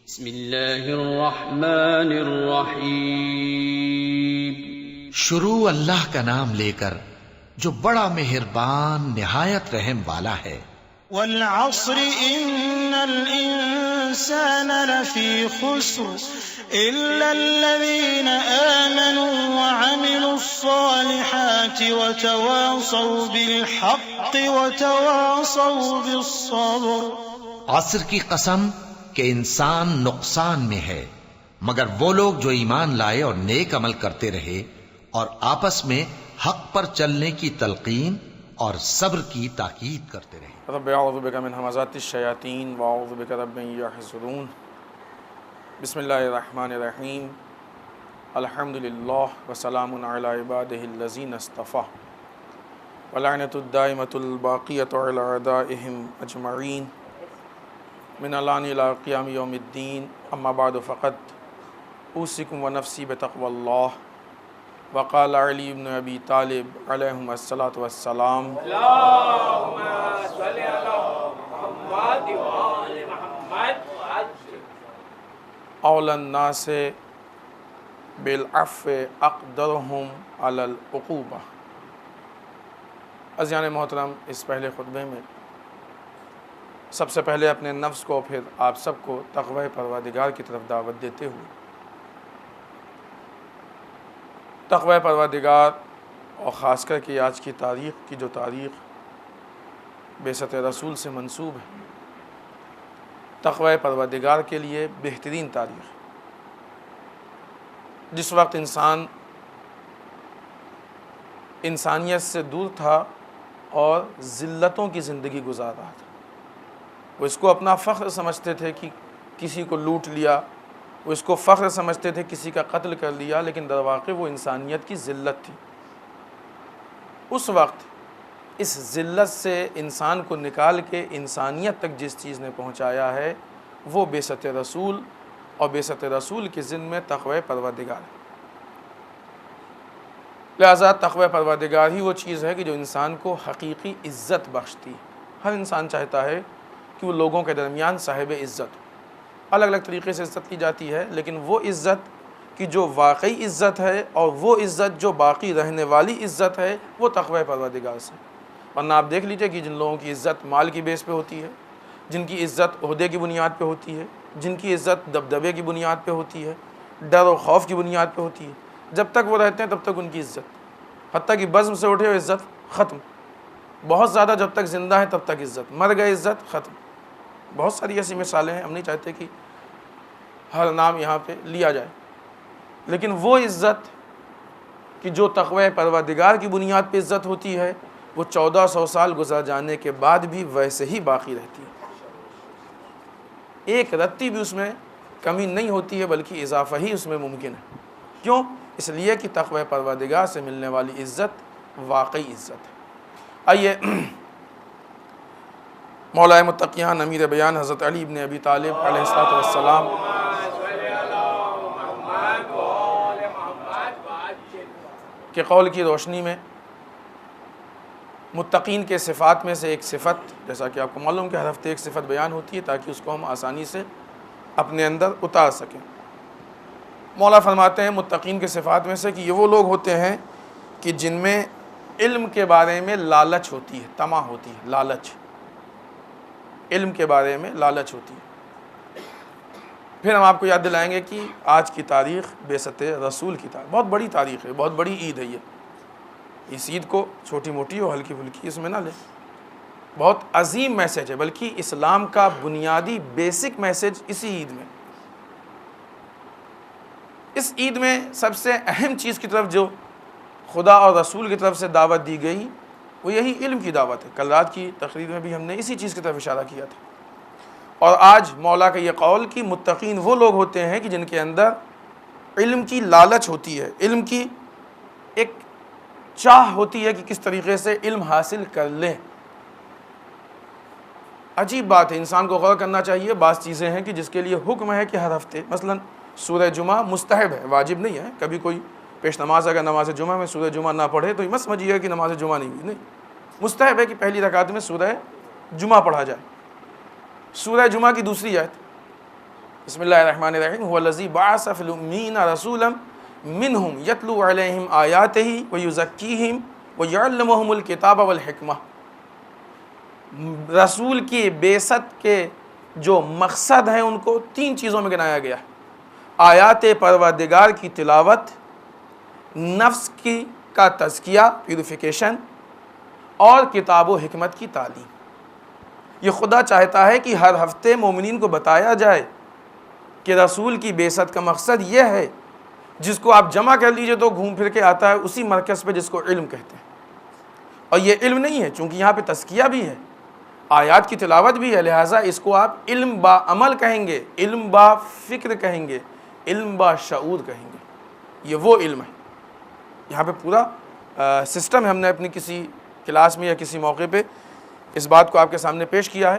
بسم اللہ الرحمن الرحیم۔ شروع اللہ کا نام لے کر جو بڑا مہربان نہایت رحم والا ہے۔ والعصر ان الانسان لفی خسر الا الذین آمنوا وعملوا الصالحات وتواصوا بالحق وتواصوا بالصبر۔ عصر کی قسم کہ انسان نقصان میں ہے مگر وہ لوگ جو ایمان لائے اور نیک عمل کرتے رہے اور آپس میں حق پر چلنے کی تلقین اور صبر کی تاکید کرتے رہے۔ رب اعوذ بک من ہمزات الشیاطین واعوذ بک رب ان یحضرون۔ بسم اللہ الرحمن الرحیم۔ الحمد للہ وسلام علی عبادہ الذین اصطفیٰ ولعنۃ الدائمۃ الباقیۃ علی اعدائہم اجمعین من الان الی قیام یوم الدین۔ اما بعد فقد اوصیکم ونفسی بتقوی اللہ۔ وقال علی بن ابی طالب علیہم الصلاۃ والسلام اللہم صلی علی محمد وآل محمد اولی الناس بالعفو اقدرہم علی العقوبہ۔ عزیزان محترم، اس پہلے خطبے میں سب سے پہلے اپنے نفس کو پھر آپ سب کو تقوی پروردگار کی طرف دعوت دیتے ہوئے تقوی پروردگار اور خاص کر کے آج کی تاریخ کی جو تاریخ بعثت رسول سے منسوب ہے، تقوی پروردگار کے لیے بہترین تاریخ، جس وقت انسان انسانیت سے دور تھا اور ذلتوں کی زندگی گزار رہا تھا۔ وہ اس کو اپنا فخر سمجھتے تھے کہ کسی کو لوٹ لیا، وہ اس کو فخر سمجھتے تھے کسی کا قتل کر لیا، لیکن در واقع وہ انسانیت کی ذلت تھی۔ اس وقت اس ذلت سے انسان کو نکال کے انسانیت تک جس چیز نے پہنچایا ہے وہ بعثت رسول اور بعثت رسول کے ضمن میں تقوی پروردگار ہے۔ لہذا تقوی پروردگار ہی وہ چیز ہے کہ جو انسان کو حقیقی عزت بخشتی ہے۔ ہر انسان چاہتا ہے کہ وہ لوگوں کے درمیان صاحب عزت ہو، الگ الگ طریقے سے عزت کی جاتی ہے، لیکن وہ عزت کی جو واقعی عزت ہے اور وہ عزت جو باقی رہنے والی عزت ہے وہ تقوی پروردگار سے۔ ورنہ آپ دیکھ لیجئے کہ جن لوگوں کی عزت مال کی بیس پہ ہوتی ہے، جن کی عزت عہدے کی بنیاد پہ ہوتی ہے، جن کی عزت دبدبے کی بنیاد پہ ہوتی ہے، ڈر و خوف کی بنیاد پہ ہوتی ہے، جب تک وہ رہتے ہیں تب تک ان کی عزت، حتیٰ کہ بزم سے اٹھے ہوئے عزت ختم، بہت زیادہ جب تک زندہ ہے تب تک عزت، مر گئے عزت ختم۔ بہت ساری ایسی مثالیں ہیں، ہم نہیں چاہتے کہ ہر نام یہاں پہ لیا جائے، لیکن وہ عزت کہ جو تقوی پروردگار کی بنیاد پہ عزت ہوتی ہے وہ 1400 سال گزر جانے کے بعد بھی ویسے ہی باقی رہتی ہے، ایک رتی بھی اس میں کمی نہیں ہوتی ہے بلکہ اضافہ ہی اس میں ممکن ہے۔ کیوں؟ اس لیے کہ تقوی پروردگار سے ملنے والی عزت واقعی عزت ہے۔ آئیے مولا متقیان امیر بیان حضرت علی بن ابی طالب علیہ السلام کے قول کی روشنی میں متقین کے صفات میں سے ایک صفت، جیسا کہ آپ کو معلوم کہ ہر ہفتے ایک صفت بیان ہوتی ہے تاکہ اس کو ہم آسانی سے اپنے اندر اتار سکیں۔ مولا فرماتے ہیں متقین کے صفات میں سے کہ یہ وہ لوگ ہوتے ہیں کہ جن میں علم کے بارے میں لالچ ہوتی ہے، طمع ہوتی ہے، لالچ، علم کے بارے میں لالچ ہوتی ہے۔ پھر ہم آپ کو یاد دلائیں گے کہ آج کی تاریخ بعثت رسول کی تاریخ، بہت بڑی تاریخ ہے، بہت بڑی عید ہے یہ۔ اس عید کو چھوٹی موٹی اور ہلکی پھلکی اس میں نہ لیں، بہت عظیم میسج ہے، بلکہ اسلام کا بنیادی بیسک میسج اسی عید میں۔ اس عید میں سب سے اہم چیز کی طرف جو خدا اور رسول کی طرف سے دعوت دی گئی وہ یہی علم کی دعوت ہے۔ کل رات کی تقریر میں بھی ہم نے اسی چیز کی طرف اشارہ کیا تھا، اور آج مولا کا یہ قول کہ متقین وہ لوگ ہوتے ہیں کہ جن کے اندر علم کی لالچ ہوتی ہے، علم کی ایک چاہ ہوتی ہے کہ کس طریقے سے علم حاصل کر لیں۔ عجیب بات ہے، انسان کو غور کرنا چاہیے۔ بعض چیزیں ہیں کہ جس کے لیے حکم ہے کہ ہر ہفتے، مثلا سورہ جمعہ مستحب ہے، واجب نہیں ہے۔ کبھی کوئی پیش نماز اگر نماز جمعہ میں سورہ جمعہ نہ پڑھے تو یہ مت سمجھیے کہ نماز جمعہ نہیں ہوئی، نہیں، مستحب ہے کہ پہلی رکعت میں سورہ جمعہ پڑھا جائے۔ سورہ جمعہ کی دوسری آیت بسم اللہ الرحمن الرحیم هو الذی بعث فی الامین رسولا منہم یتلو علیہم آیاتہ ویزکیہم ویعلمہم الکتاب والحکمہ. رسول کی بعثت کے جو مقصد ہیں ان کو 3 چیزوں میں گنایا گیا: آیات پروردگار کی تلاوت، نفس کا تزکیہ پیوریفیکیشن، اور کتاب و حکمت کی تعلیم. یہ خدا چاہتا ہے کہ ہر ہفتے مومنین کو بتایا جائے کہ رسول کی بعثت کا مقصد یہ ہے، جس کو آپ جمع کر لیجئے تو گھوم پھر کے آتا ہے اسی مرکز پہ جس کو علم کہتے ہیں. اور یہ علم نہیں ہے، چونکہ یہاں پہ تزکیہ بھی ہے، آیات کی تلاوت بھی ہے، لہٰذا اس کو آپ علم با عمل کہیں گے، علم با فکر کہیں گے، علم با شعور کہیں گے. یہ وہ علم ہے. یہاں پہ پورا سسٹم ہے. ہم نے اپنی کسی کلاس میں یا کسی موقع پہ اس بات کو آپ کے سامنے پیش کیا ہے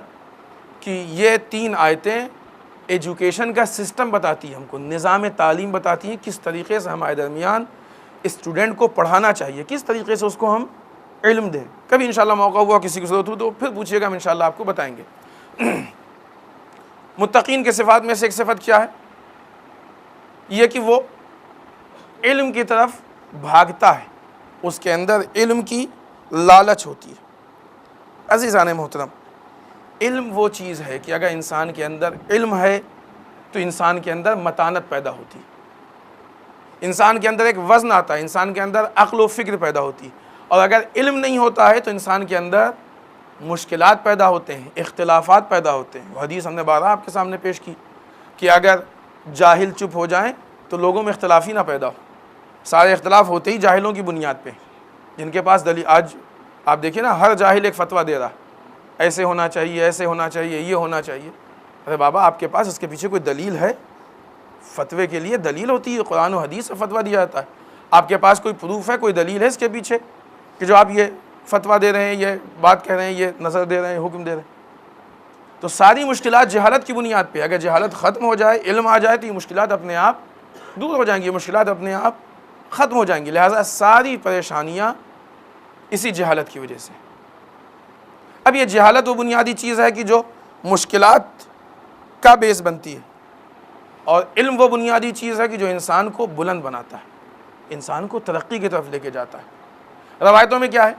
کہ یہ 3 آیتیں ایجوکیشن کا سسٹم بتاتی ہیں، ہم کو نظام تعلیم بتاتی ہیں، کس طریقے سے ہمارے درمیان اسٹوڈنٹ کو پڑھانا چاہیے، کس طریقے سے اس کو ہم علم دیں. کبھی انشاءاللہ موقع ہوا کسی کو ضرورت ہو تو پھر پوچھیے گا، ہم انشاءاللہ آپ کو بتائیں گے. متقین کے صفات میں سے ایک صفت کیا ہے؟ یہ کہ وہ علم کی طرف بھاگتا ہے، اس کے اندر علم کی لالچ ہوتی ہے. عزیزان محترم، علم وہ چیز ہے کہ اگر انسان کے اندر علم ہے تو انسان کے اندر متانت پیدا ہوتی ہے، انسان کے اندر ایک وزن آتا ہے، انسان کے اندر عقل و فکر پیدا ہوتی ہے. اور اگر علم نہیں ہوتا ہے تو انسان کے اندر مشکلات پیدا ہوتے ہیں، اختلافات پیدا ہوتے ہیں. وہ حدیث ہم نے بارہ آپ کے سامنے پیش کی کہ اگر جاہل چپ ہو جائیں تو لوگوں میں اختلاف ہی نہ پیدا ہو. سارے اختلاف ہوتے ہی جاہلوں کی بنیاد پہ، جن کے پاس دلیل. آج آپ دیکھیں نا، ہر جاہل ایک فتویٰ دے رہا، ایسے ہونا چاہیے، ایسے ہونا چاہیے، یہ ہونا چاہیے. ارے بابا، آپ کے پاس اس کے پیچھے کوئی دلیل ہے؟ فتوے کے لیے دلیل ہوتی ہے، قرآن و حدیث سے فتویٰ دیا جاتا ہے. آپ کے پاس کوئی پروف ہے، کوئی دلیل ہے اس کے پیچھے کہ جو آپ یہ فتویٰ دے رہے ہیں، یہ بات کہہ رہے ہیں، یہ نظر دے رہے ہیں، حکم دے رہے ہیں؟ تو ساری مشکلات جہالت کی بنیاد پہ. اگر جہالت ختم ہو جائے، علم آ جائے، تو یہ مشکلات اپنے آپ دور ہو جائیں گی، یہ مشکلات اپنے آپ ختم ہو جائیں گی. لہٰذا ساری پریشانیاں اسی جہالت کی وجہ سے. اب یہ جہالت وہ بنیادی چیز ہے کہ جو مشکلات کا بیس بنتی ہے، اور علم وہ بنیادی چیز ہے کہ جو انسان کو بلند بناتا ہے، انسان کو ترقی کی طرف لے کے جاتا ہے. روایتوں میں کیا ہے؟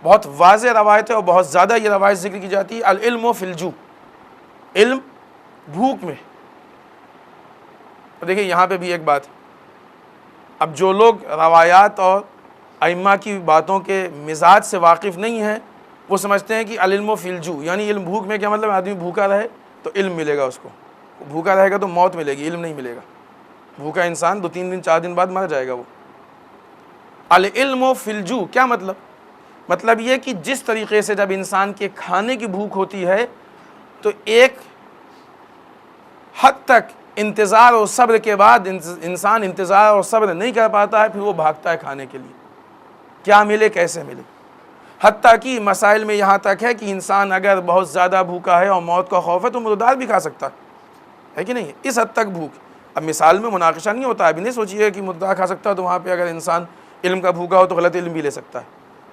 بہت واضح روایت ہے اور بہت زیادہ یہ روایت ذکر کی جاتی ہے، العلم فی الجوع، علم بھوک میں. اور دیکھیں یہاں پہ بھی ایک بات ہے، اب جو لوگ روایات اور ائمہ کی باتوں کے مزاج سے واقف نہیں ہیں، وہ سمجھتے ہیں کہ العلم فی الجوع یعنی علم بھوک میں. کیا مطلب؟ آدمی بھوکا رہے تو علم ملے گا اس کو، بھوکا رہے گا تو موت ملے گی، علم نہیں ملے گا. بھوکا انسان 2-3 دن 4 دن بعد مر جائے گا. وہ العلم فی الجوع کیا مطلب؟ مطلب یہ کہ جس طریقے سے جب انسان کے کھانے کی بھوک ہوتی ہے تو ایک حد تک انتظار اور صبر کے بعد انسان انتظار اور صبر نہیں کر پاتا ہے، پھر وہ بھاگتا ہے کھانے کے لیے، کیا ملے کیسے ملے. حتیٰ کہ مسائل میں یہاں تک ہے کہ انسان اگر بہت زیادہ بھوکا ہے اور موت کا خوف ہے تو مردار بھی کھا سکتا ہے کہ نہیں؟ اس حد تک بھوک. اب مثال میں مناقشہ نہیں ہوتا ہے، ابھی نہیں سوچیے کہ مردار کھا سکتا ہے تو وہاں پہ اگر انسان علم کا بھوکا ہو تو غلط علم بھی لے سکتا ہے.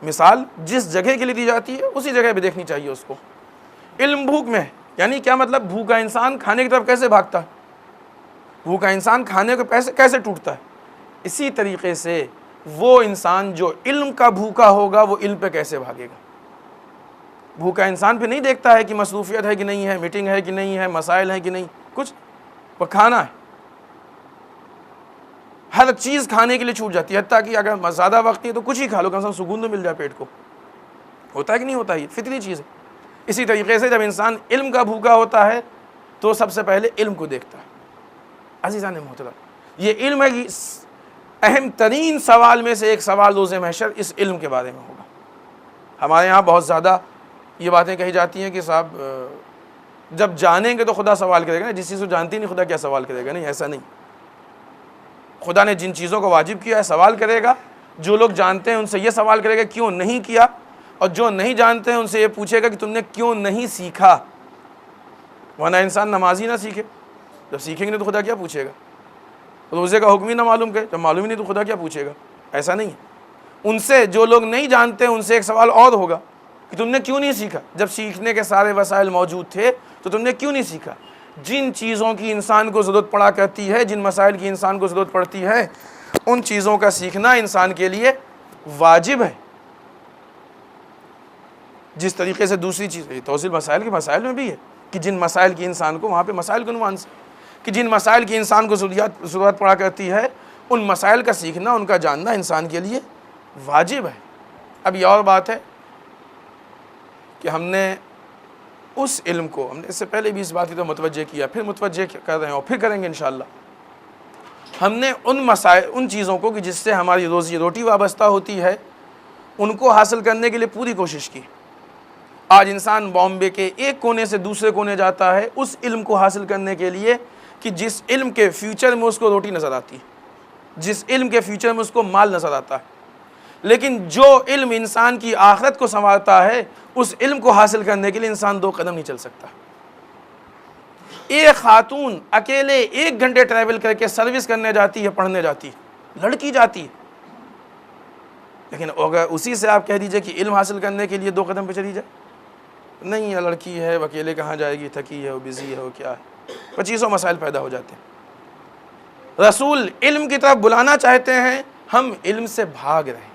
مثال جس جگہ کے لیے دی جاتی ہے اسی جگہ پہ دیکھنی چاہیے اس کو. علم بھوک میں ہے، یعنی کیا مطلب؟ بھوکا انسان کھانے کی طرف کیسے بھاگتا ہے، بھوکا انسان کھانے کو کیسے ٹوٹتا ہے. اسی طریقے سے وہ انسان جو علم کا بھوکا ہوگا وہ علم پہ کیسے بھاگے گا. بھوکا انسان پہ نہیں دیکھتا ہے کہ مصروفیت ہے کہ نہیں ہے، میٹنگ ہے کہ نہیں ہے، مسائل ہیں کہ نہیں، کچھ وہ کھانا ہے. ہر چیز کھانے کے لیے چھوٹ جاتی ہے، حتیٰ کہ اگر زیادہ وقت نہیں ہے تو کچھ ہی کھا لو، کم سے کم سکون تو مل جائے پیٹ کو. ہوتا ہے کہ نہیں ہوتا؟ یہ فطری چیز ہے. اسی طریقے سے جب انسان علم کا بھوکا ہوتا ہے تو سب سے پہلے علم کو دیکھتا ہے. عزیزان محترم، یہ علم ہے کہ اہم ترین سوال میں سے ایک سوال روز محشر اس علم کے بارے میں ہوگا. ہمارے یہاں بہت زیادہ یہ باتیں کہی جاتی ہیں کہ صاحب جب جانیں گے تو خدا سوال کرے گا. جس چیز کو جانتی نہیں خدا کیا سوال کرے گا؟ نہیں، ایسا نہیں. خدا نے جن چیزوں کو واجب کیا ہے سوال کرے گا. جو لوگ جانتے ہیں ان سے یہ سوال کرے گا کیوں نہیں کیا، اور جو نہیں جانتے ہیں ان سے یہ پوچھے گا کہ تم نے کیوں نہیں سیکھا. ورنہ انسان نماز ہی نہ سیکھے، جب سیکھیں گے تو خدا کیا پوچھے گا. روزے کا حکم ہی نہ معلوم کرے، جب معلوم ہی نہیں تو خدا کیا پوچھے گا. ایسا نہیں ہے. ان سے جو لوگ نہیں جانتے ان سے ایک سوال اور ہوگا کہ تم نے کیوں نہیں سیکھا. جب سیکھنے کے سارے وسائل موجود تھے تو تم نے کیوں نہیں سیکھا. جن چیزوں کی انسان کو ضرورت پڑا کرتی ہے، جن مسائل کی انسان کو ضرورت پڑتی ہے، ان چیزوں کا سیکھنا انسان کے لیے واجب ہے۔ جس طریقے سے دوسری چیز توصیل مسائل کے مسائل میں بھی ہے کہ جن مسائل کی انسان کو وہاں پہ مسائل کے عنوان سے کہ جن مسائل کی انسان کو ضرورت پڑا کرتی ہے، ان مسائل کا سیکھنا، ان کا جاننا انسان کے لیے واجب ہے۔ اب یہ اور بات ہے کہ ہم نے اس علم کو، ہم نے اس سے پہلے بھی اس بات کی تو متوجہ کیا، پھر متوجہ کر رہے ہیں اور پھر کریں گے انشاءاللہ، ہم نے ان چیزوں کو کہ جس سے ہماری روزی روٹی وابستہ ہوتی ہے، ان کو حاصل کرنے کے لیے پوری کوشش کی۔ آج انسان بامبے کے ایک کونے سے دوسرے کونے جاتا ہے اس علم کو حاصل کرنے کے لیے کہ جس علم کے فیوچر میں اس کو روٹی نظر آتی ہے، جس علم کے فیوچر میں اس کو مال نظر آتا ہے، لیکن جو علم انسان کی آخرت کو سنوارتا ہے، اس علم کو حاصل کرنے کے لیے انسان 2 قدم نہیں چل سکتا۔ ایک خاتون اکیلے 1 گھنٹے ٹریول کر کے سروس کرنے جاتی ہے، پڑھنے جاتی ہے، لڑکی جاتی ہے، لیکن اگر اسی سے آپ کہہ دیجئے کہ علم حاصل کرنے کے لیے 2 قدم پہ چلی جائے، نہیں یہ لڑکی ہے، وہ اکیلے کہاں جائے گی، تھکی ہے، وہ بزی ہے، وہ کیا ہے، 25 مسائل پیدا ہو جاتے ہیں۔ رسول علم کی طرف بلانا چاہتے ہیں، ہم علم سے بھاگ رہے ہیں۔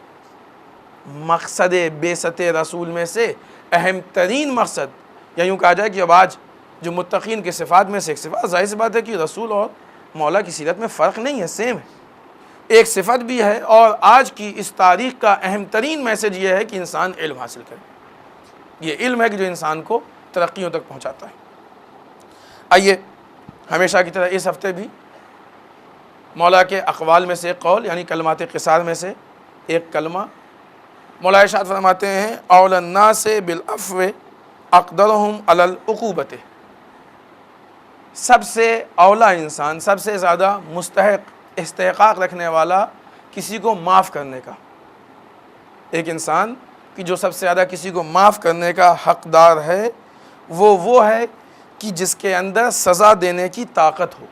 مقصد بعثت رسول میں سے اہم ترین مقصد، یا یوں کہا جائے کہ اب آج جو متقین کی صفات میں سے ایک صفات، ظاہر سی بات ہے کہ رسول اور مولا کی سیرت میں فرق نہیں ہے، سیم ہے، ایک صفت بھی ہے، اور آج کی اس تاریخ کا اہم ترین میسج یہ ہے کہ انسان علم حاصل کرے۔ یہ علم ہے کہ جو انسان کو ترقیوں تک پہنچاتا ہے۔ آئیے ہمیشہ کی طرح اس ہفتے بھی مولا کے اقوال میں سے ایک قول، یعنی کلمات قصار میں سے ایک کلمہ، مولا ارشاد فرماتے ہیں اول الناس بالعفو اقدرهم علی العقوبۃ، سب سے اولا انسان، سب سے زیادہ مستحق، استحقاق رکھنے والا کسی کو معاف کرنے کا، ایک انسان کہ جو سب سے زیادہ کسی کو معاف کرنے کا حقدار ہے، وہ ہے کہ جس کے اندر سزا دینے کی طاقت ہو۔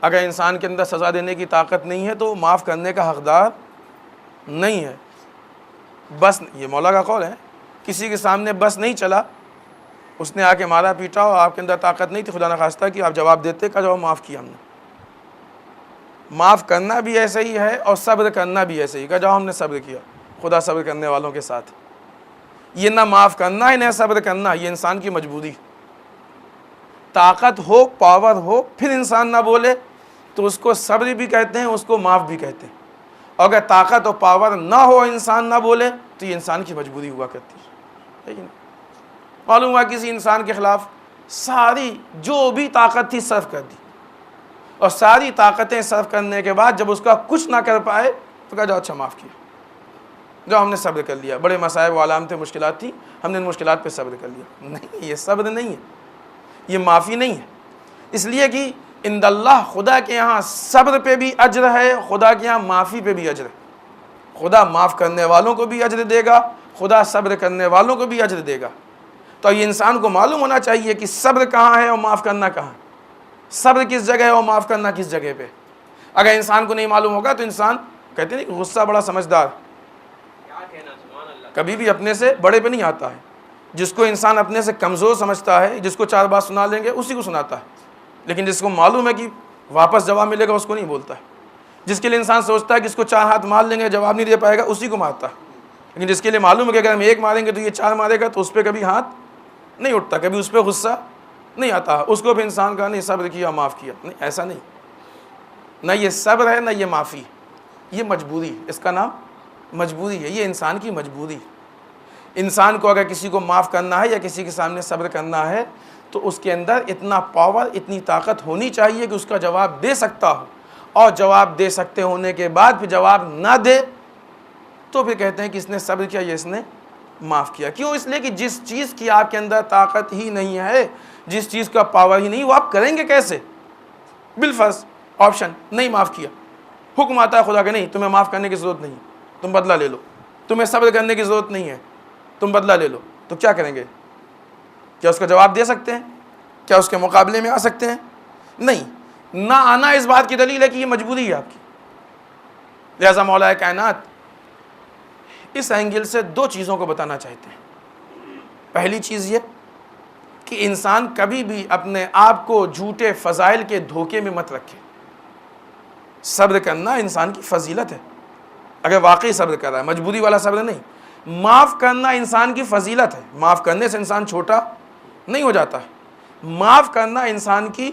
اگر انسان کے اندر سزا دینے کی طاقت نہیں ہے تو معاف کرنے کا حقدار نہیں ہے۔ بس یہ مولا کا قول ہے، کسی کے سامنے بس نہیں چلا، اس نے آ کے مارا پیٹا اور آپ کے اندر طاقت نہیں تھی، خدا نخواستہ کہ آپ جواب دیتے کا جواب معاف کیا ہم نے۔ معاف کرنا بھی ایسے ہی ہے اور صبر کرنا بھی ایسے ہی، کہ جاؤ ہم نے صبر کیا، خدا صبر کرنے والوں کے ساتھ۔ یہ نہ معاف کرنا ہے نہ صبر کرنا، یہ انسان کی مجبوری۔ طاقت ہو، پاور ہو، پھر انسان نہ بولے تو اس کو صبر بھی کہتے ہیں، اس کو معاف بھی کہتے ہیں۔ اگر طاقت اور پاور نہ ہو، انسان نہ بولے تو یہ انسان کی مجبوری ہوا کرتی ہے۔ معلوم ہوا کسی انسان کے خلاف ساری جو بھی طاقت تھی صرف کر دی، اور ساری طاقتیں صرف کرنے کے بعد جب اس کا کچھ نہ کر پائے تو کہا جاؤ اچھا معاف کیا، جو ہم نے صبر کر لیا، بڑے مصائب و علامتیں مشکلات تھیں، ہم نے ان مشکلات پہ صبر کر لیا۔ نہیں، یہ صبر نہیں ہے، یہ معافی نہیں ہے۔ اس لیے کہ عند اللہ، خدا کے یہاں صبر پہ بھی اجر ہے، خدا کے یہاں معافی پہ بھی اجر ہے۔ خدا معاف کرنے والوں کو بھی اجر دے گا، خدا صبر کرنے والوں کو بھی اجر دے گا۔ تو یہ انسان کو معلوم ہونا چاہیے کہ صبر کہاں ہے اور معاف کرنا کہاں ہے، صبر کس جگہ ہے اور معاف کرنا کس جگہ پہ۔ اگر انسان کو نہیں معلوم ہوگا تو انسان کہتے ہیں کہ غصہ بڑا سمجھدار، کبھی بھی اپنے سے بڑے پہ نہیں آتا ہے۔ جس کو انسان اپنے سے کمزور سمجھتا ہے، جس کو 4 بات سنا لیں گے اسی کو سناتا ہے، لیکن جس کو معلوم ہے کہ واپس جواب ملے گا اس کو نہیں بولتا ہے۔ جس کے لیے انسان سوچتا ہے کہ اس کو 4 ہاتھ مار لیں گے جواب نہیں دے پائے گا اسی کو مارتا ہے، لیکن جس کے لیے معلوم ہے کہ اگر ہم 1 ماریں گے تو یہ 4 مارے گا تو اس پہ کبھی ہاتھ نہیں اٹھتا، کبھی اس پہ غصہ نہیں آتا، اس کو بھی انسان کا نہیں صبر کیا معاف کیا، نہیں، ایسا نہیں۔ نہ یہ صبر ہے نہ یہ معافی، یہ مجبوری، اس کا نام مجبوری ہے، یہ انسان کی مجبوری۔ انسان کو اگر کسی کو معاف کرنا ہے یا کسی کے سامنے صبر کرنا ہے تو اس کے اندر اتنا پاور، اتنی طاقت ہونی چاہیے کہ اس کا جواب دے سکتا ہو، اور جواب دے سکتے ہونے کے بعد پھر جواب نہ دے تو پھر کہتے ہیں کہ اس نے صبر کیا، یہ اس نے معاف کیا۔ کیوں؟ اس لیے کہ جس چیز کی آپ کے اندر طاقت ہی نہیں ہے، جس چیز کا پاور ہی نہیں، وہ آپ کریں گے کیسے؟ بالفرض آپشن نہیں معاف کیا، حکم آتا ہے خدا کہ نہیں تمہیں معاف کرنے کی ضرورت نہیں، تم بدلہ لے لو، تمہیں صبر کرنے کی ضرورت نہیں ہے، تم بدلہ لے لو، تو کیا کریں گے؟ کیا اس کا جواب دے سکتے ہیں؟ کیا اس کے مقابلے میں آ سکتے ہیں؟ نہیں، نہ آنا اس بات کی دلیل ہے کہ یہ مجبوری ہے آپ کی۔ لہذا مولا کائنات اس اینگل سے 2 چیزوں کو بتانا چاہتے ہیں۔ پہلی چیز یہ کہ انسان کبھی بھی اپنے آپ کو جھوٹے فضائل کے دھوکے میں مت رکھے۔ صبر کرنا انسان کی فضیلت ہے، اگر واقعی صبر کر رہا ہے، مجبوری والا صبر نہیں۔ معاف کرنا انسان کی فضیلت ہے، معاف کرنے سے انسان چھوٹا نہیں ہو جاتا ہے، معاف کرنا انسان کی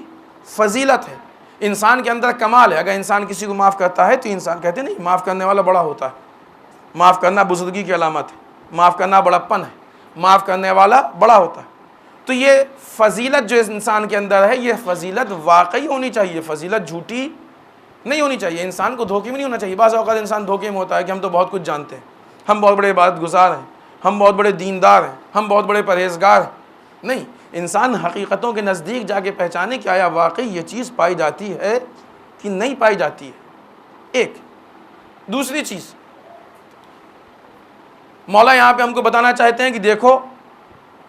فضیلت ہے، انسان کے اندر کمال ہے۔ اگر انسان کسی کو معاف کرتا ہے تو انسان کہتے نہیں معاف کرنے والا بڑا ہوتا ہے، معاف کرنا بزرگی کی علامت ہے، معاف کرنا بڑپن ہے، معاف کرنے والا بڑا ہوتا ہے۔ تو یہ فضیلت جو انسان کے اندر ہے، یہ فضیلت واقعی ہونی چاہیے، فضیلت جھوٹی نہیں ہونی چاہیے، انسان کو دھوکے میں نہیں ہونا چاہیے۔ بعض اوقات انسان دھوکے میں ہوتا ہے کہ ہم تو بہت کچھ جانتے ہیں، ہم بہت بڑے عبادت گزار ہیں، ہم بہت بڑے دیندار ہیں، ہم بہت بڑے پرہیزگار ہیں۔ نہیں، انسان حقیقتوں کے نزدیک جا کے پہچانے کہ آیا واقعی یہ چیز پائی جاتی ہے کہ نہیں پائی جاتی ہے۔ ایک دوسری چیز مولا یہاں پہ ہم کو بتانا چاہتے ہیں کہ دیکھو،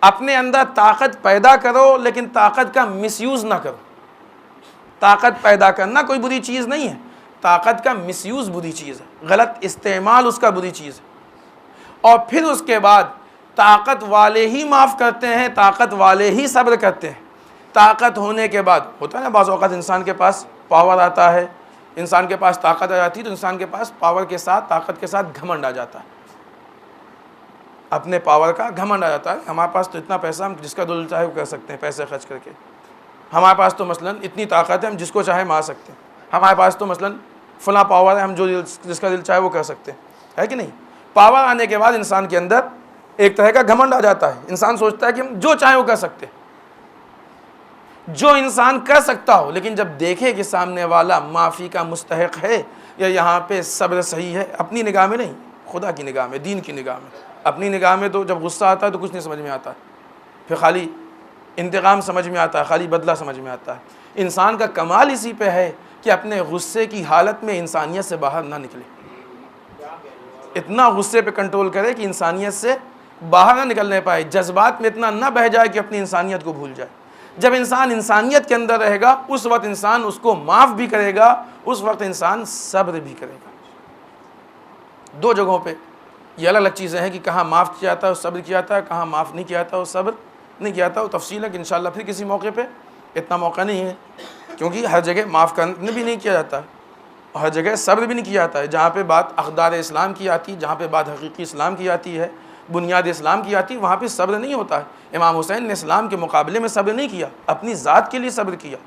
اپنے اندر طاقت پیدا کرو لیکن طاقت کا مس یوز نہ کرو۔ طاقت پیدا کرنا کوئی بری چیز نہیں ہے، طاقت کا مس یوز بری چیز ہے، غلط استعمال اس کا بری چیز ہے۔ اور پھر اس کے بعد طاقت والے ہی معاف کرتے ہیں، طاقت والے ہی صبر کرتے ہیں۔ طاقت ہونے کے بعد ہوتا ہے نا، بعض اوقات انسان کے پاس پاور آتا ہے، انسان کے پاس طاقت آ جاتی ہے تو انسان کے پاس پاور کے ساتھ، طاقت کے ساتھ گھمنڈ آ جاتا ہے، اپنے پاور کا گھمنڈ آ جاتا ہے۔ ہمارے پاس تو اتنا پیسہ، ہم جس کا دل چاہے وہ کر سکتے ہیں پیسے خرچ کر کے۔ ہمارے پاس تو مثلاً اتنی طاقت ہے، ہم جس کو چاہے مار سکتے ہیں۔ ہمارے پاس تو مثلاً فلاں پاور ہے، ہم جس کا دل چاہے وہ کر سکتے ہیں، ہے کہ نہیں؟ پاور آنے کے بعد انسان کے اندر ایک طرح کا گھمنڈ آ جاتا ہے، انسان سوچتا ہے کہ ہم جو چاہیں وہ کر سکتے ہیں، جو انسان کر سکتا ہو، لیکن جب دیکھے کہ سامنے والا معافی کا مستحق ہے یا یہاں پہ صبر صحیح ہے، اپنی نگاہ میں نہیں، خدا کی نگاہ میں، دین کی نگاہ میں۔ اپنی نگاہ میں تو جب غصہ آتا ہے تو کچھ نہیں سمجھ میں آتا ہے، پھر خالی انتقام سمجھ میں آتا ہے، خالی بدلہ سمجھ میں آتا ہے۔ انسان کا کمال اسی پہ ہے کہ اپنے غصے کی حالت میں انسانیت سے باہر نہ نکلے، اتنا غصے پہ کنٹرول کرے کہ انسانیت سے باہر نہ نکلنے پائے، جذبات میں اتنا نہ بہہ جائے کہ اپنی انسانیت کو بھول جائے۔ جب انسان انسانیت کے اندر رہے گا اس وقت انسان اس کو معاف بھی کرے گا، اس وقت انسان صبر بھی کرے گا۔ دو جگہوں پہ یہ الگ الگ چیزیں ہیں کہ کہاں معاف کیا جاتا ہے اور صبر کیا جاتا ہے، کہاں معاف نہیں کیا جاتا اور صبر نہیں کیا جاتا۔ وہ تفصیل ہے کہ انشاءاللہ پھر کسی موقع پہ، اتنا موقع نہیں ہے کیونکہ ہر جگہ معاف کرنے بھی نہیں کیا جاتا ہے اور ہر جگہ صبر بھی نہیں کیا جاتا ہے۔ جہاں پہ بات اقدار اسلام کی آتی، جہاں پہ بات حقیقی اسلام کی آتی ہے، بنیاد اسلام کی آتی، وہاں پہ صبر نہیں ہوتا ہے۔ امام حسین نے اسلام کے مقابلے میں صبر نہیں کیا، اپنی ذات کے لیے صبر کیا،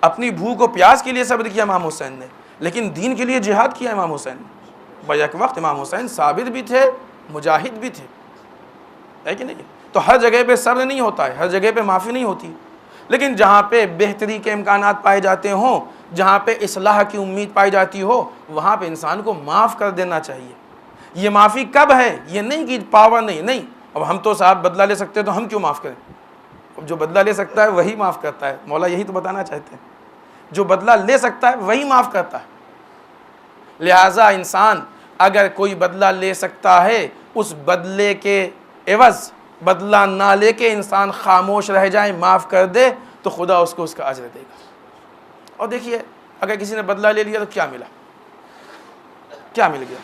اپنی بھوک و پیاس کے لیے صبر کیا امام حسین نے، لیکن دین کے لیے جہاد کیا امام حسین نے۔ بیک وقت امام حسین صابر بھی تھے، مجاہد بھی تھے، ہے کہ نہیں؟ تو ہر جگہ پہ صبر نہیں ہوتا ہے، ہر جگہ پہ معافی نہیں ہوتی، لیکن جہاں پہ بہتری کے امکانات پائے جاتے ہوں، جہاں پہ اصلاح کی امید پائی جاتی ہو، وہاں پہ انسان کو معاف کر دینا چاہیے۔ یہ معافی کب ہے؟ یہ نہیں کہ پاور نہیں، اب ہم تو صاحب بدلہ لے سکتے ہیں تو ہم کیوں معاف کریں؟ اب جو بدلہ لے سکتا ہے وہی معاف کرتا ہے، مولا یہی تو بتانا چاہتے ہیں، جو بدلہ لے سکتا ہے وہی معاف کرتا ہے۔ لہٰذا انسان اگر کوئی بدلہ لے سکتا ہے، اس بدلے کے عوض بدلہ نہ لے کے انسان خاموش رہ جائے، معاف کر دے، تو خدا اس کو اس کا اجر دے گا۔ اور دیکھیے اگر کسی نے بدلہ لے لیا تو کیا ملا؟ کیا مل گیا؟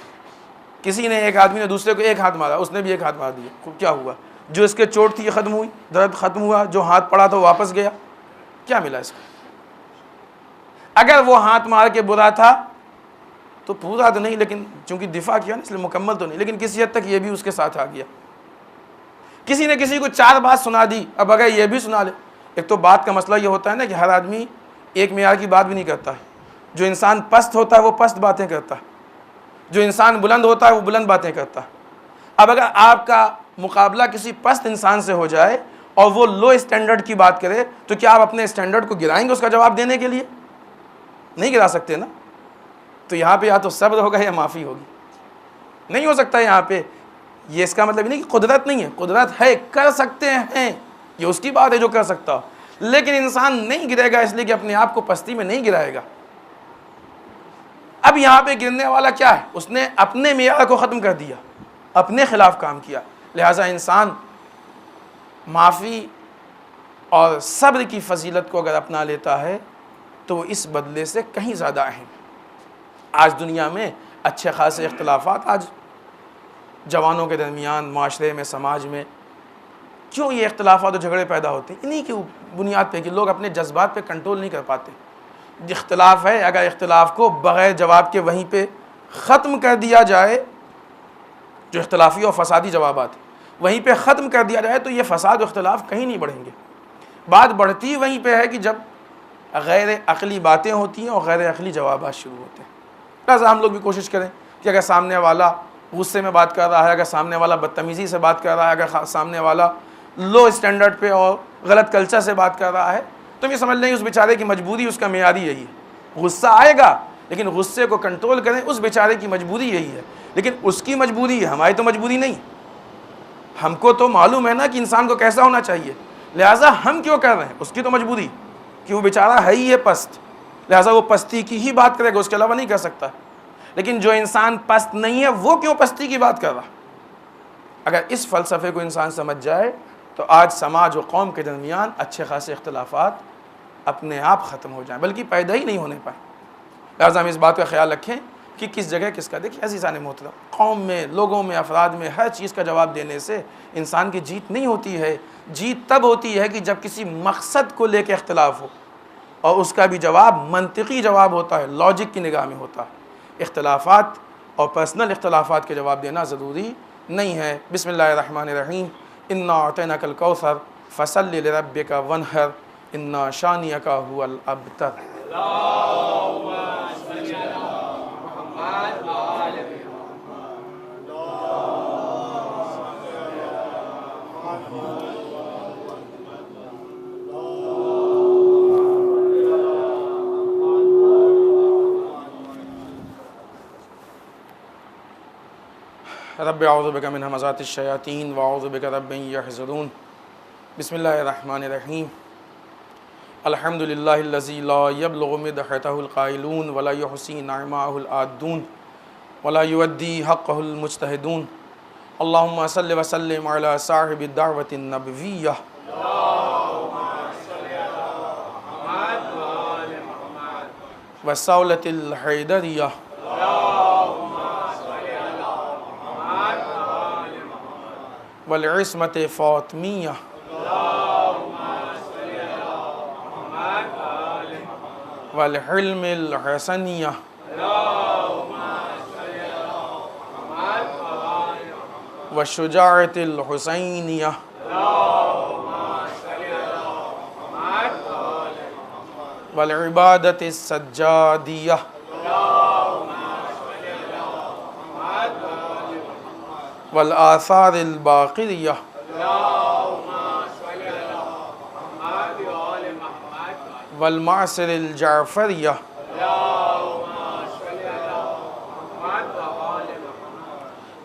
کسی نے، ایک آدمی نے دوسرے کو ایک ہاتھ مارا، اس نے بھی ایک ہاتھ مار دیا، کیا ہوا؟ جو اس کے چوٹ تھی یہ ختم ہوئی، درد ختم ہوا، جو ہاتھ پڑا تھا واپس گیا، کیا ملا اس کو؟ اگر وہ ہاتھ مار کے برا تھا تو پورا تو نہیں، لیکن چونکہ دفاع کیا نا اس لیے مکمل تو نہیں، لیکن کسی حد تک یہ بھی اس کے ساتھ آ گیا۔ کسی نے کسی کو 4 بات سنا دی، اب اگر یہ بھی سنا لے، ایک تو بات کا مسئلہ یہ ہوتا ہے نا کہ ہر آدمی ایک معیار کی بات بھی نہیں کرتا ہے۔ جو انسان پست ہوتا ہے وہ پست باتیں کرتا ہے، جو انسان بلند ہوتا ہے وہ بلند باتیں کرتا ہے۔ اب اگر آپ کا مقابلہ کسی پست انسان سے ہو جائے اور وہ لو اسٹینڈرڈ کی بات کرے تو کیا آپ اپنے اسٹینڈرڈ کو گرائیں گے اس کا جواب دینے کے لیے؟ نہیں گرا سکتے نا۔ تو یہاں پہ یا تو صبر ہوگا یا معافی ہوگی، نہیں ہو سکتا یہاں پہ۔ یہ اس کا مطلب نہیں کہ قدرت نہیں ہے، قدرت ہے، کر سکتے ہیں، یہ اس کی بات ہے جو کر سکتا ہو، لیکن انسان نہیں گرے گا اس لیے کہ اپنے آپ کو پستی میں نہیں گرائے گا۔ اب یہاں پہ گرنے والا کیا ہے؟ اس نے اپنے معیار کو ختم کر دیا، اپنے خلاف کام کیا۔ لہٰذا انسان معافی اور صبر کی فضیلت کو اگر اپنا لیتا ہے تو وہ اس بدلے سے کہیں زیادہ اہم ہے۔ آج دنیا میں اچھے خاصے اختلافات آج جوانوں کے درمیان، معاشرے میں، سماج میں کیوں یہ اختلافات و جھگڑے پیدا ہوتے ہیں؟ انہی کی بنیاد پہ کہ لوگ اپنے جذبات پہ کنٹرول نہیں کر پاتے. اختلاف ہے، اگر اختلاف کو بغیر جواب کے وہیں پہ ختم کر دیا جائے، جو اختلافی اور فسادی جوابات وہیں پہ ختم کر دیا جائے تو یہ فساد و اختلاف کہیں نہیں بڑھیں گے. بات بڑھتی وہیں پہ ہے کہ جب غیر عقلی باتیں ہوتی ہیں اور غیر عقلی جوابات شروع ہوتے ہیں. لہٰذا ہم لوگ بھی کوشش کریں کہ اگر سامنے والا غصے میں بات کر رہا ہے، اگر سامنے والا بدتمیزی سے بات کر رہا ہے، اگر سامنے والا لو اسٹینڈرڈ پہ اور غلط کلچر سے بات کر رہا ہے، تو یہ سمجھ لیں اس بیچارے کی مجبوری، اس کا معیاری یہی ہے. غصہ آئے گا لیکن غصے کو کنٹرول کریں، اس بیچارے کی مجبوری یہی ہے. لیکن اس کی مجبوری ہے، ہماری تو مجبوری نہیں. ہم کو تو معلوم ہے نا کہ انسان کو کیسا ہونا چاہیے، لہٰذا ہم کیوں کر رہے ہیں؟ اس کی تو مجبوری کہ وہ بیچارہ ہے ہی ہے پست، لہٰذا وہ پستی کی ہی بات کرے گا، اس کے علاوہ نہیں کر سکتا. لیکن جو انسان پست نہیں ہے وہ کیوں پستی کی بات کر رہا؟ اگر اس فلسفے کو انسان سمجھ جائے تو آج سماج و قوم کے درمیان اچھے خاصے اختلافات اپنے آپ ختم ہو جائیں، بلکہ پیدا ہی نہیں ہونے پائے. لہٰذا ہم اس بات کا خیال رکھیں کہ کس جگہ کس کا. دیکھیں عزیزان محترم، قوم میں، لوگوں میں، افراد میں ہر چیز کا جواب دینے سے انسان کی جیت نہیں ہوتی ہے. جیت تب ہوتی ہے کہ جب کسی مقصد کو لے کے اختلاف ہو اور اس کا بھی جواب منطقی جواب ہوتا ہے، لاجک کی نگاہ میں ہوتا ہے. اختلافات اور پرسنل اختلافات کے جواب دینا ضروری نہیں ہے. بسم اللہ الرحمن الرحیم. انا اعطیناک الکوثر فصل لربک وانحر انا شانئک هو الابتر. رب اعوذ بک من همزات الشیاطین واعوذ بک رب ان یحضرون. بسم اللہ الرحمن الرحیم. الحمد للہ الذی لا یبلغ مدحتہ القائلون ولا یحصی نعماہ العادون ولا یودی حقہ المجتہدون. اللہم صل وسلم علی صاحب الدعوۃ النبویہ. والصولة الحیدریہ. والعصمة فاطمیہ. والحلم الحسنیہ. والشجاعة الحسینیہ. والعبادة السجادیہ. والآثار الباقیہ. والمعصر الجعفریہ.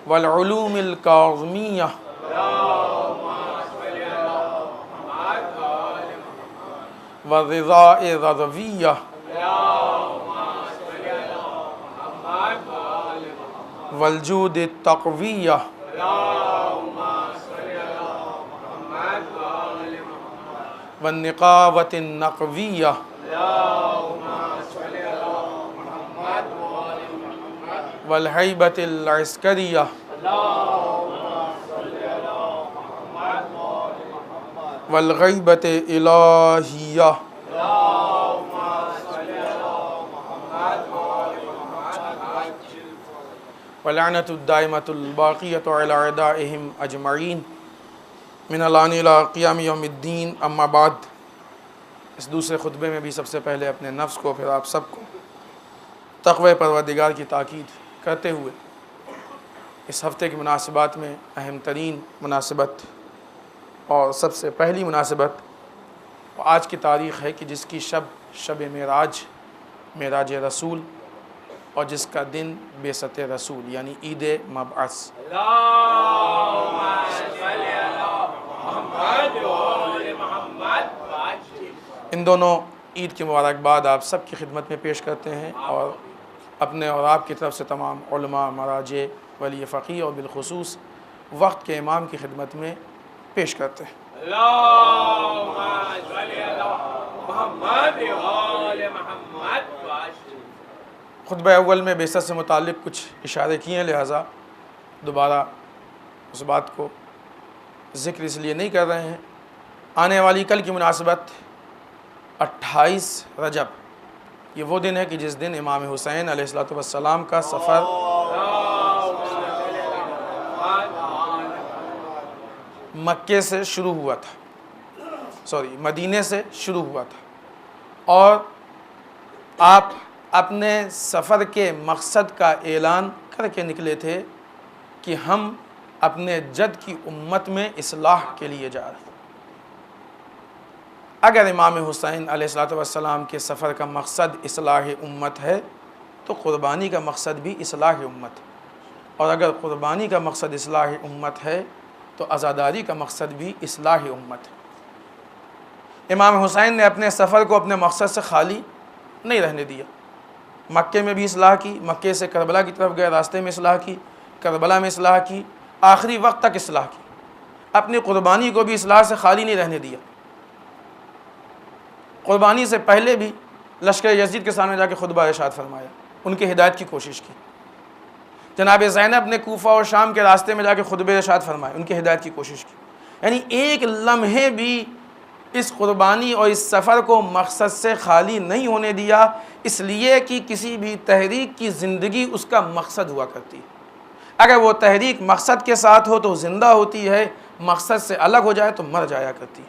والعلوم الکاظمیہ. والرضاء الرضویہ. والجود التقویہ. والنقاوة النقویہ. والہیبة العسکریہ. والغیبة الہیہ. ولعنة الدائمة الباقیة على اعدائهم اجمعین من الان الى قیام یوم الدین. اما بعد، اس دوسرے خطبے میں بھی سب سے پہلے اپنے نفس کو پھر آپ سب کو تقوی پروردگار کی تاکید کرتے ہوئے اس ہفتے کی مناسبات میں اہم ترین مناسبت اور سب سے پہلی مناسبت آج کی تاریخ ہے کہ جس کی شب معراج رسول اور جس کا دن بعثت رسول یعنی عید مبعث. ان دونوں عید کی مبارکباد آپ سب کی خدمت میں پیش کرتے ہیں اور اپنے اور آپ کی طرف سے تمام علماء، مراجع، ولی فقیہ اور بالخصوص وقت کے امام کی خدمت میں پیش کرتے ہیں. خطبہ اول میں بعثت سے متعلق کچھ اشارے کیے ہیں، لہٰذا دوبارہ اس بات کو ذکر اس لیے نہیں کر رہے ہیں، آنے والی کل کی مناسبت 28 رجب یہ وہ دن ہے کہ جس دن امام حسین علیہ السلام کا سفر مکے سے شروع ہوا تھا، مدینے سے شروع ہوا تھا، اور آپ اپنے سفر کے مقصد کا اعلان کر کے نکلے تھے کہ ہم اپنے جد کی امت میں اصلاح کے لیے جا رہے ہیں۔ اگر امام حسین علیہ السلام کے سفر کا مقصد اصلاح امت ہے تو قربانی کا مقصد بھی اصلاح امت ہے، اور اگر قربانی کا مقصد اصلاح امت ہے تو عزاداری کا مقصد بھی اصلاح امت ہے۔ امام حسین نے اپنے سفر کو اپنے مقصد سے خالی نہیں رہنے دیا، مکے میں بھی اصلاح کی، مکے سے کربلا کی طرف گئے، راستے میں اصلاح کی، کربلا میں اصلاح کی، آخری وقت تک اصلاح کی، اپنی قربانی کو بھی اصلاح سے خالی نہیں رہنے دیا۔ قربانی سے پہلے بھی لشکر یزید کے سامنے جا کے خطبہ ارشاد فرمایا، ان کی ہدایت کی کوشش کی۔ جناب زینب نے کوفہ اور شام کے راستے میں جا کے خطبے ارشاد فرمائے، ان کی ہدایت کی کوشش کی۔ یعنی ایک لمحے بھی اس قربانی اور اس سفر کو مقصد سے خالی نہیں ہونے دیا، اس لیے کہ کسی بھی تحریک کی زندگی اس کا مقصد ہوا کرتی ہے۔ اگر وہ تحریک مقصد کے ساتھ ہو تو زندہ ہوتی ہے، مقصد سے الگ ہو جائے تو مر جایا کرتی ہے۔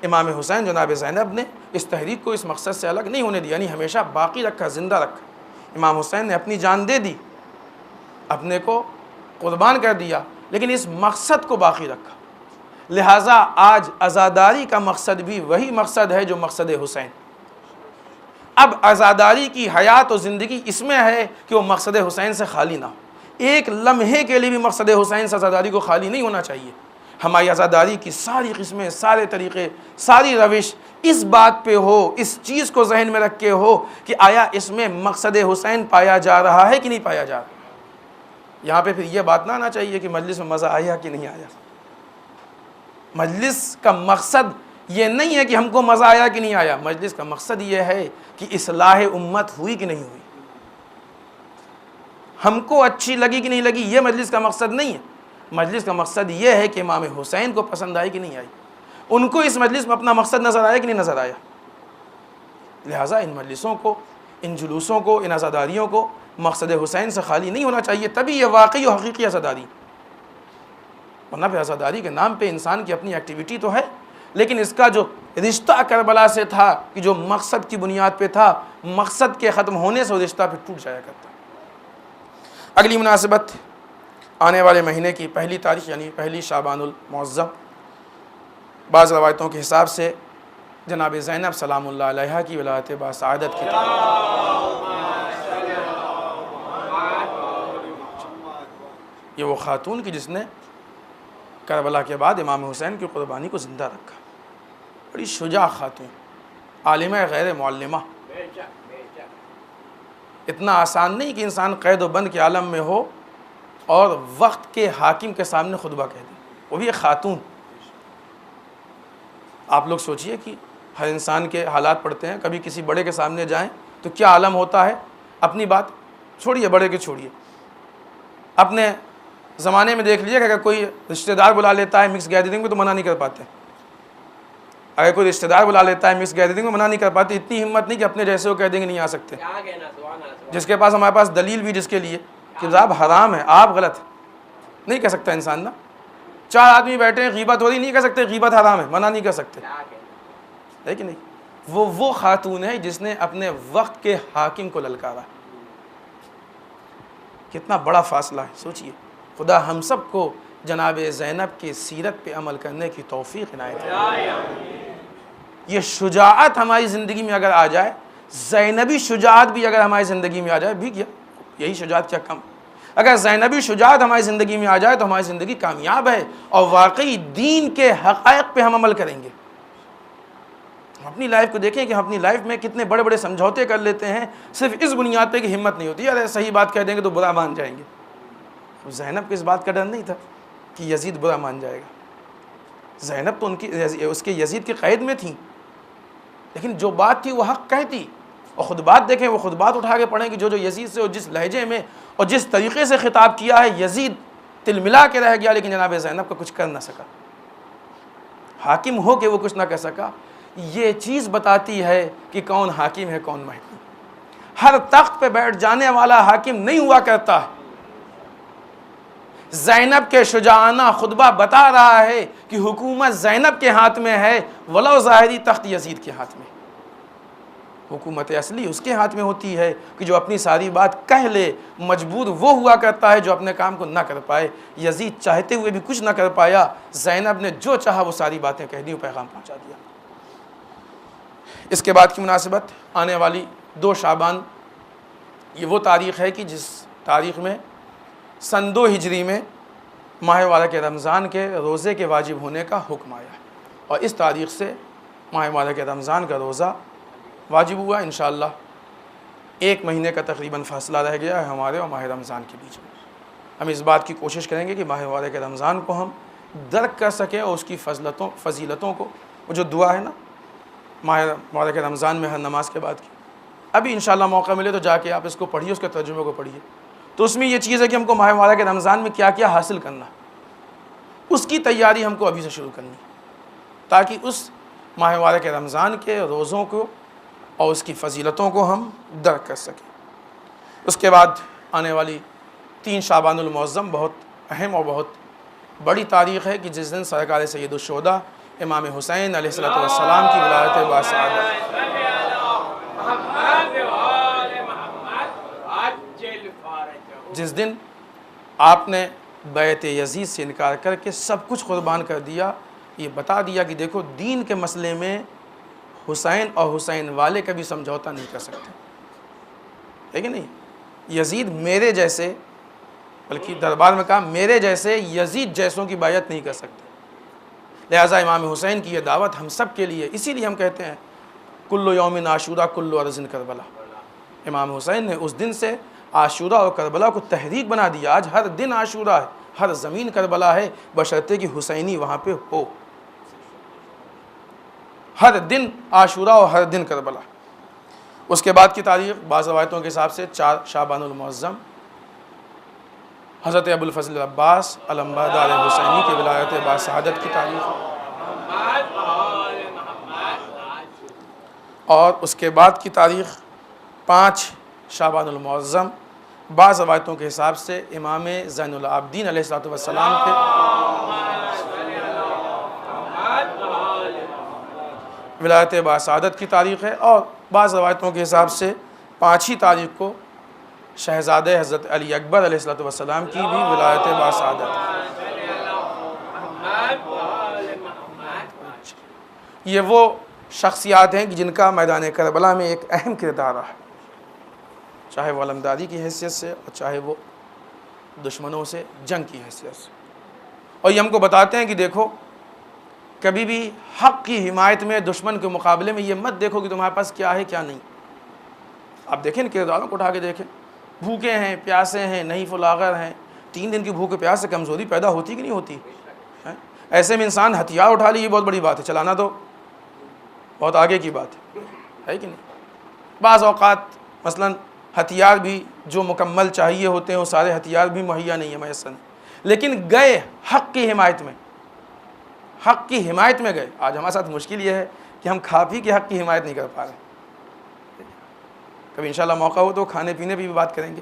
امام حسین جناب زینب نے اس تحریک کو اس مقصد سے الگ نہیں ہونے دیا، یعنی ہمیشہ باقی رکھا، زندہ رکھا۔ امام حسین نے اپنی جان دے دی، اپنے کو قربان کر دیا، لیکن اس مقصد کو باقی رکھا۔ لہٰذا آج عزاداری کا مقصد بھی وہی مقصد ہے جو مقصد حسین۔ اب عزاداری کی حیات و زندگی اس میں ہے کہ وہ مقصد حسین سے خالی نہ ہو، ایک لمحے کے لیے بھی مقصد حسین سے عزاداری کو خالی نہیں ہونا چاہیے۔ ہماری عزاداری کی ساری قسمیں، سارے طریقے، ساری روش اس بات پہ ہو، اس چیز کو ذہن میں رکھ کے ہو کہ آیا اس میں مقصد حسین پایا جا رہا ہے کہ نہیں پایا جا رہا۔ یہاں پہ پھر یہ بات نہ آنا چاہیے کہ مجلس میں مزہ آیا کہ نہیں آیا۔ مجلس کا مقصد یہ نہیں ہے کہ ہم کو مزہ آیا کہ نہیں آیا، مجلس کا مقصد یہ ہے کہ اصلاح امت ہوئی کہ نہیں ہوئی، ہم کو اچھی لگی کہ نہیں لگی، یہ مجلس کا مقصد نہیں ہے۔ مجلس کا مقصد یہ ہے کہ امام حسین کو پسند آئی کہ نہیں آئی، ان کو اس مجلس میں اپنا مقصد نظر آیا کہ نہیں نظر آیا۔ لہٰذا ان مجلسوں کو، ان جلوسوں کو، ان عزاداریوں کو مقصد حسین سے خالی نہیں ہونا چاہیے، تبھی یہ واقعی و حقیقی عزاداری۔ ورنہ پھر عزاداری کے نام پہ انسان کی اپنی ایکٹیویٹی تو ہے، لیکن اس کا جو رشتہ کربلا سے تھا، کہ جو مقصد کی بنیاد پہ تھا، مقصد کے ختم ہونے سے وہ رشتہ پھر ٹوٹ جایا کرتا۔ اگلی مناسبت آنے والے مہینے کی پہلی تاریخ یعنی پہلی شعبان المعظم، بعض روایتوں کے حساب سے جناب زینب سلام اللہ علیہا کی ولادت باسعادت کی یہ وہ خاتون کی جس نے کربلا کے بعد امام حسین کی قربانی کو زندہ رکھا، بڑی شجاع خاتون، عالمہ غیر معلمہ۔ اتنا آسان نہیں کہ انسان قید و بند کے عالم میں ہو اور وقت کے حاکم کے سامنے خطبہ کہہ دے، وہ بھی ایک خاتون۔ آپ لوگ سوچئے کہ ہر انسان کے حالات پڑھتے ہیں، کبھی کسی بڑے کے سامنے جائیں تو کیا عالم ہوتا ہے، اپنی بات چھوڑیے، بڑے کے چھوڑیے، اپنے زمانے میں دیکھ لیجیے کہ اگر کوئی رشتہ دار بلا لیتا ہے مکس گیدرنگ میں تو منع نہیں کر پاتے، اگر کوئی رشتہ دار بلا لیتا ہے مکس گیدرنگ میں منع نہیں کر پاتے، اتنی ہمت نہیں کہ اپنے جیسے وہ کہہ دیں گے نہیں آ سکتے، جس کے پاس ہمارے پاس دلیل بھی جس کے لیے کہ صاحب حرام ہے، آپ غلط نہیں کہہ سکتا انسان نا۔ چار آدمی بیٹھے ہیں، غیبت ہو رہی، نہیں کہہ سکتے غیبت حرام ہے، منع نہیں کر سکتے، ہے کہ نہیں؟ وہ خاتون ہے جس نے اپنے وقت کے حاکم کو للکارا۔ کتنا بڑا فاصلہ ہے، سوچئے۔ خدا ہم سب کو جناب زینب کی سیرت پہ عمل کرنے کی توفیق عنایت کرے۔ یہ شجاعت ہماری زندگی میں اگر آ جائے، زینبی شجاعت بھی اگر ہماری زندگی میں آ جائے، بھی کیا یہی شجاعت کیا کم، اگر زینبی شجاعت ہماری زندگی میں آ جائے تو ہماری زندگی کامیاب ہے اور واقعی دین کے حقائق پہ ہم عمل کریں گے۔ ہم اپنی لائف کو دیکھیں کہ ہم اپنی لائف میں کتنے بڑے بڑے سمجھوتے کر لیتے ہیں، صرف اس بنیاد پہ کہ ہمت نہیں ہوتی، ارے صحیح بات کہہ دیں گے تو برا مان جائیں گے۔ زینب کو اس بات کا ڈر نہیں تھا کہ یزید برا مان جائے گا، زینب تو اس کے یزید کے قید میں تھیں، لیکن جو بات تھی وہ حق کہتی۔ اور خطبات دیکھیں، وہ خطبات اٹھا کے پڑھیں کہ جو یزید سے اور جس لہجے میں اور جس طریقے سے خطاب کیا ہے، یزید تل ملا کے رہ گیا، لیکن جناب زینب کا کچھ کر نہ سکا، حاکم ہو کے وہ کچھ نہ کر سکا۔ یہ چیز بتاتی ہے کہ کون حاکم ہے کون محکوم۔ ہر تخت پہ بیٹھ جانے والا حاکم نہیں ہوا کرتا۔ زینب کے شجاعانہ خطبہ بتا رہا ہے کہ حکومت زینب کے ہاتھ میں ہے، ولو ظاہری تخت یزید کے ہاتھ میں۔ حکومت اصلی اس کے ہاتھ میں ہوتی ہے کہ جو اپنی ساری بات کہہ لے، مجبور وہ ہوا کرتا ہے جو اپنے کام کو نہ کر پائے۔ یزید چاہتے ہوئے بھی کچھ نہ کر پایا، زینب نے جو چاہا وہ ساری باتیں کہہ دی، وہ پیغام پہنچا دیا۔ اس کے بعد کی مناسبت آنے والی 2 شعبان، یہ وہ تاریخ ہے کہ جس تاریخ میں سن 2 ہجری میں ماہ مبارک رمضان کے روزے کے واجب ہونے کا حکم آیا، اور اس تاریخ سے ماہ مبارک رمضان کا روزہ واجب ہوا۔ انشاءاللہ 1 مہینے کا تقریباً فاصلہ رہ گیا ہے ہمارے اور ماہ رمضان کے بیچ میں۔ ہم اس بات کی کوشش کریں گے کہ ماہ مبارک رمضان کو ہم درک کر سکیں اور اس کی فضیلتوں کو، وہ جو دعا ہے نا ماہ مبارک رمضان میں ہر نماز کے بعد کی، ابھی انشاءاللہ موقع ملے تو جا کے آپ اس کو پڑھیے، اس کے ترجمے کو پڑھیے، تو اس میں یہ چیز ہے کہ ہم کو ماہ مبارک رمضان میں کیا کیا حاصل کرنا، اس کی تیاری ہم کو ابھی سے شروع کرنی، تاکہ اس ماہ مبارک رمضان کے روزوں کو اور اس کی فضیلتوں کو ہم درک کر سکیں۔ اس کے بعد آنے والی 3 شعبان المعظم بہت اہم اور بہت بڑی تاریخ ہے کہ جس دن سرکار سید الشہداء امام حسین علیہ السلام کی ولادت باسعادت، جس دن آپ نے بیعت یزید سے انکار کر کے سب کچھ قربان کر دیا، یہ بتا دیا کہ دیکھو دین کے مسئلے میں حسین اور حسین والے کبھی سمجھوتا نہیں کر سکتے، ہے کہ نہیں؟ یزید میرے جیسے، بلکہ دربار میں کہا میرے جیسے یزید جیسوں کی بیعت نہیں کر سکتے، لہٰذا امام حسین کی یہ دعوت ہم سب کے لیے، اسی لیے ہم کہتے ہیں کل یوم عاشورہ کل ارض کربلا۔ امام حسین نے اس دن سے عاشورہ اور کربلا کو تحریک بنا دیا، آج ہر دن عاشورہ ہے، ہر زمین کربلا ہے، بشرطے کہ حسینی وہاں پہ ہو، ہر دن عاشورہ اور ہر دن کربلا۔ اس کے بعد کی تاریخ بعض روایتوں کے حساب سے 4 شعبان المعظم، حضرت ابوالفضل عباس علمبردار حسینی کی ولایت باسعادت کی تاریخ، اور اس کے بعد کی تاریخ 5 شعبان المعظم، بعض روایتوں کے حساب سے امام زین العابدین علیہ السلام کے ولایت باسعادت کی تاریخ ہے، اور بعض روایتوں کے حساب سے 5 تاریخ کو شہزادہ حضرت علی اکبر علیہ السلام کی بھی ولایت باسعادت ہے۔ یہ وہ شخصیات ہیں جن کا میدان کربلا میں ایک اہم کردار رہا، چاہے وہ علمداری کی حیثیت سے اور چاہے وہ دشمنوں سے جنگ کی حیثیت سے، اور یہ ہم کو بتاتے ہیں کہ دیکھو کبھی بھی حق کی حمایت میں دشمن کے مقابلے میں یہ مت دیکھو کہ تمہارے پاس کیا ہے کیا نہیں۔ آپ دیکھیں کرداروں کو اٹھا کے دیکھیں، بھوکے ہیں پیاسے ہیں نحیف اللاغر ہیں، 3 دن کی بھوک پیاس سے کمزوری پیدا ہوتی کہ نہیں ہوتی؟ ایسے میں انسان ہتھیار اٹھا لی، یہ بہت بڑی بات ہے، چلانا تو بہت آگے کی بات ہے کہ نہیں؟ بعض اوقات مثلاً ہتھیار بھی جو مکمل چاہیے ہوتے ہیں وہ سارے ہتھیار بھی مہیا نہیں ہے، میسر نہیں، لیکن گئے حق کی حمایت میں، حق کی حمایت میں گئے۔ آج ہمارے ساتھ مشکل یہ ہے کہ ہم کھا پی کے حق کی حمایت نہیں کر پا رہے۔ کبھی انشاءاللہ موقع ہو تو کھانے پینے پہ بھی بات کریں گے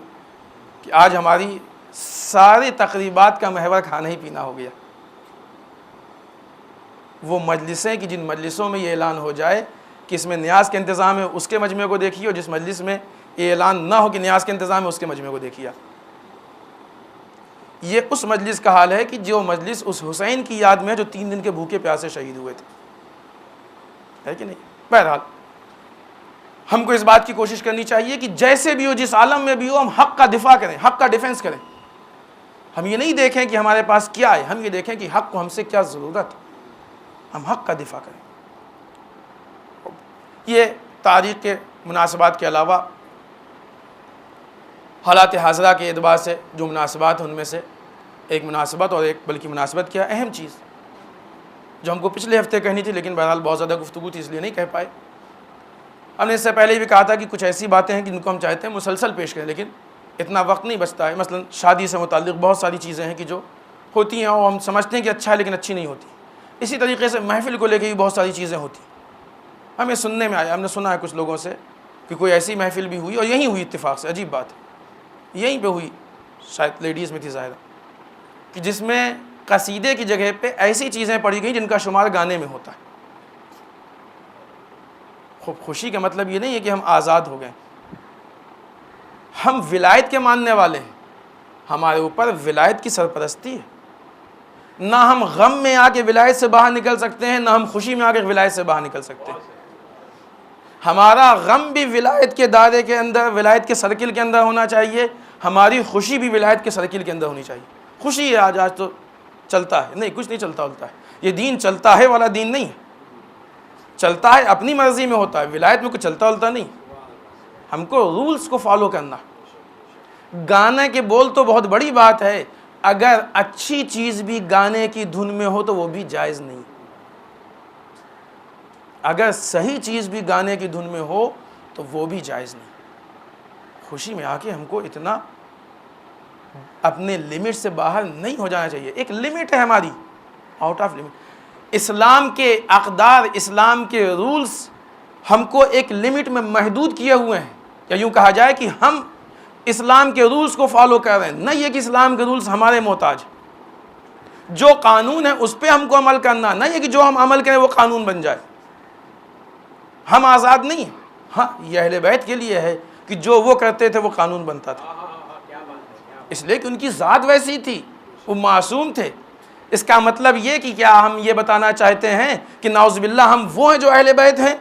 کہ آج ہماری ساری تقریبات کا محور کھانا ہی پینا ہو گیا۔ وہ مجلسیں کہ جن مجلسوں میں یہ اعلان ہو جائے کہ اس میں نیاز کا انتظام ہے، اس کے مجمع کو دیکھیے، اور جس مجلس میں یہ اعلان نہ ہو کہ نیاز کا انتظام ہے، اس کے مجمع کو دیکھیے۔ یہ اس مجلس کا حال ہے کہ جو مجلس اس حسین کی یاد میں جو 3 دن کے بھوکے پیاسے شہید ہوئے تھے، ہے کہ نہیں؟ بہرحال ہم کو اس بات کی کوشش کرنی چاہیے کہ جیسے بھی ہو، جس عالم میں بھی ہو، ہم حق کا دفاع کریں، حق کا ڈیفنس کریں۔ ہم یہ نہیں دیکھیں کہ ہمارے پاس کیا ہے، ہم یہ دیکھیں کہ حق کو ہم سے کیا ضرورت ہے، ہم حق کا دفاع کریں۔ یہ تاریخ کے مناسبات کے علاوہ حالات حاضرہ کے اعتبار سے جو مناسبات ہیں ان میں سے ایک مناسبت، اور ایک بلکہ مناسبت کیا اہم چیز جو ہم کو پچھلے ہفتے کہنی تھی، لیکن بہرحال بہت زیادہ گفتگو تھی اس لیے نہیں کہہ پائے۔ ہم نے اس سے پہلے بھی کہا تھا کہ کچھ ایسی باتیں ہیں جن کو ہم چاہتے ہیں مسلسل پیش کریں، لیکن اتنا وقت نہیں بچتا ہے. مثلا شادی سے متعلق بہت ساری چیزیں ہیں کہ جو ہوتی ہیں اور ہم سمجھتے ہیں کہ اچھا ہے لیکن اچھی نہیں ہوتی. اسی طریقے سے محفل کو لے کے بھی بہت ساری چیزیں ہوتی ہیں. ہمیں سننے میں آیا, ہم نے سنا ہے کچھ لوگوں سے کہ کوئی ایسی محفل بھی ہوئی, اور یہیں ہوئی اتفاق سے, عجیب بات ہے, یہیں پہ ہوئی, شاید لیڈیز میں تھی ظاہرہ, کہ جس میں قصیدے کی جگہ پہ ایسی چیزیں پڑھی گئیں جن کا شمار گانے میں ہوتا ہے. خوشی کا مطلب یہ نہیں ہے کہ ہم آزاد ہو گئے. ہم ولایت کے ماننے والے ہیں, ہمارے اوپر ولایت کی سرپرستی ہے. نہ ہم غم میں آ کے ولایت سے باہر نکل سکتے ہیں, نہ ہم خوشی میں آ کے ولایت سے باہر نکل سکتے ہیں. ہمارا غم بھی ولایت کے دائرے کے اندر, ولایت کے سرکل کے اندر ہونا چاہیے, ہماری خوشی بھی ولایت کے سرکل کے اندر ہونی چاہیے. خوشی ہے آج تو چلتا ہے, نہیں, کچھ نہیں چلتا ہوتا ہے. یہ دین چلتا ہے والا دین نہیں ہے. چلتا ہے اپنی مرضی میں ہوتا ہے, ولایت میں کچھ چلتا ہوتا نہیں. ہم کو رولز کو فالو کرنا. گانے کے بول تو بہت بڑی بات ہے, اگر اچھی چیز بھی گانے کی دھن میں ہو تو وہ بھی جائز نہیں. اگر صحیح چیز بھی گانے کی دھن میں ہو تو وہ بھی جائز نہیں. خوشی میں آ کے ہم کو اتنا اپنے لمٹ سے باہر نہیں ہو جانا چاہیے. ایک لمٹ ہے ہماری, آؤٹ آف لمٹ. اسلام کے اقدار, اسلام کے رولز ہم کو ایک لمٹ میں محدود کیے ہوئے ہیں. یا یوں کہا جائے کہ ہم اسلام کے رولز کو فالو کر رہے ہیں, نہ یہ کہ اسلام کے رولز ہمارے محتاج. جو قانون ہے اس پہ ہم کو عمل کرنا, نہ یہ کہ جو ہم عمل کریں وہ قانون بن جائے. ہم آزاد نہیں ہیں. ہاں, یہ اہل بیت کے لیے ہے کہ جو وہ کرتے تھے وہ قانون بنتا تھا, اس لیے کہ ان کی ذات ویسی تھی, وہ معصوم تھے. اس کا مطلب یہ کہ کیا ہم یہ بتانا چاہتے ہیں کہ نعوذ باللہ ہم وہ ہیں جو اہل بیت ہیں,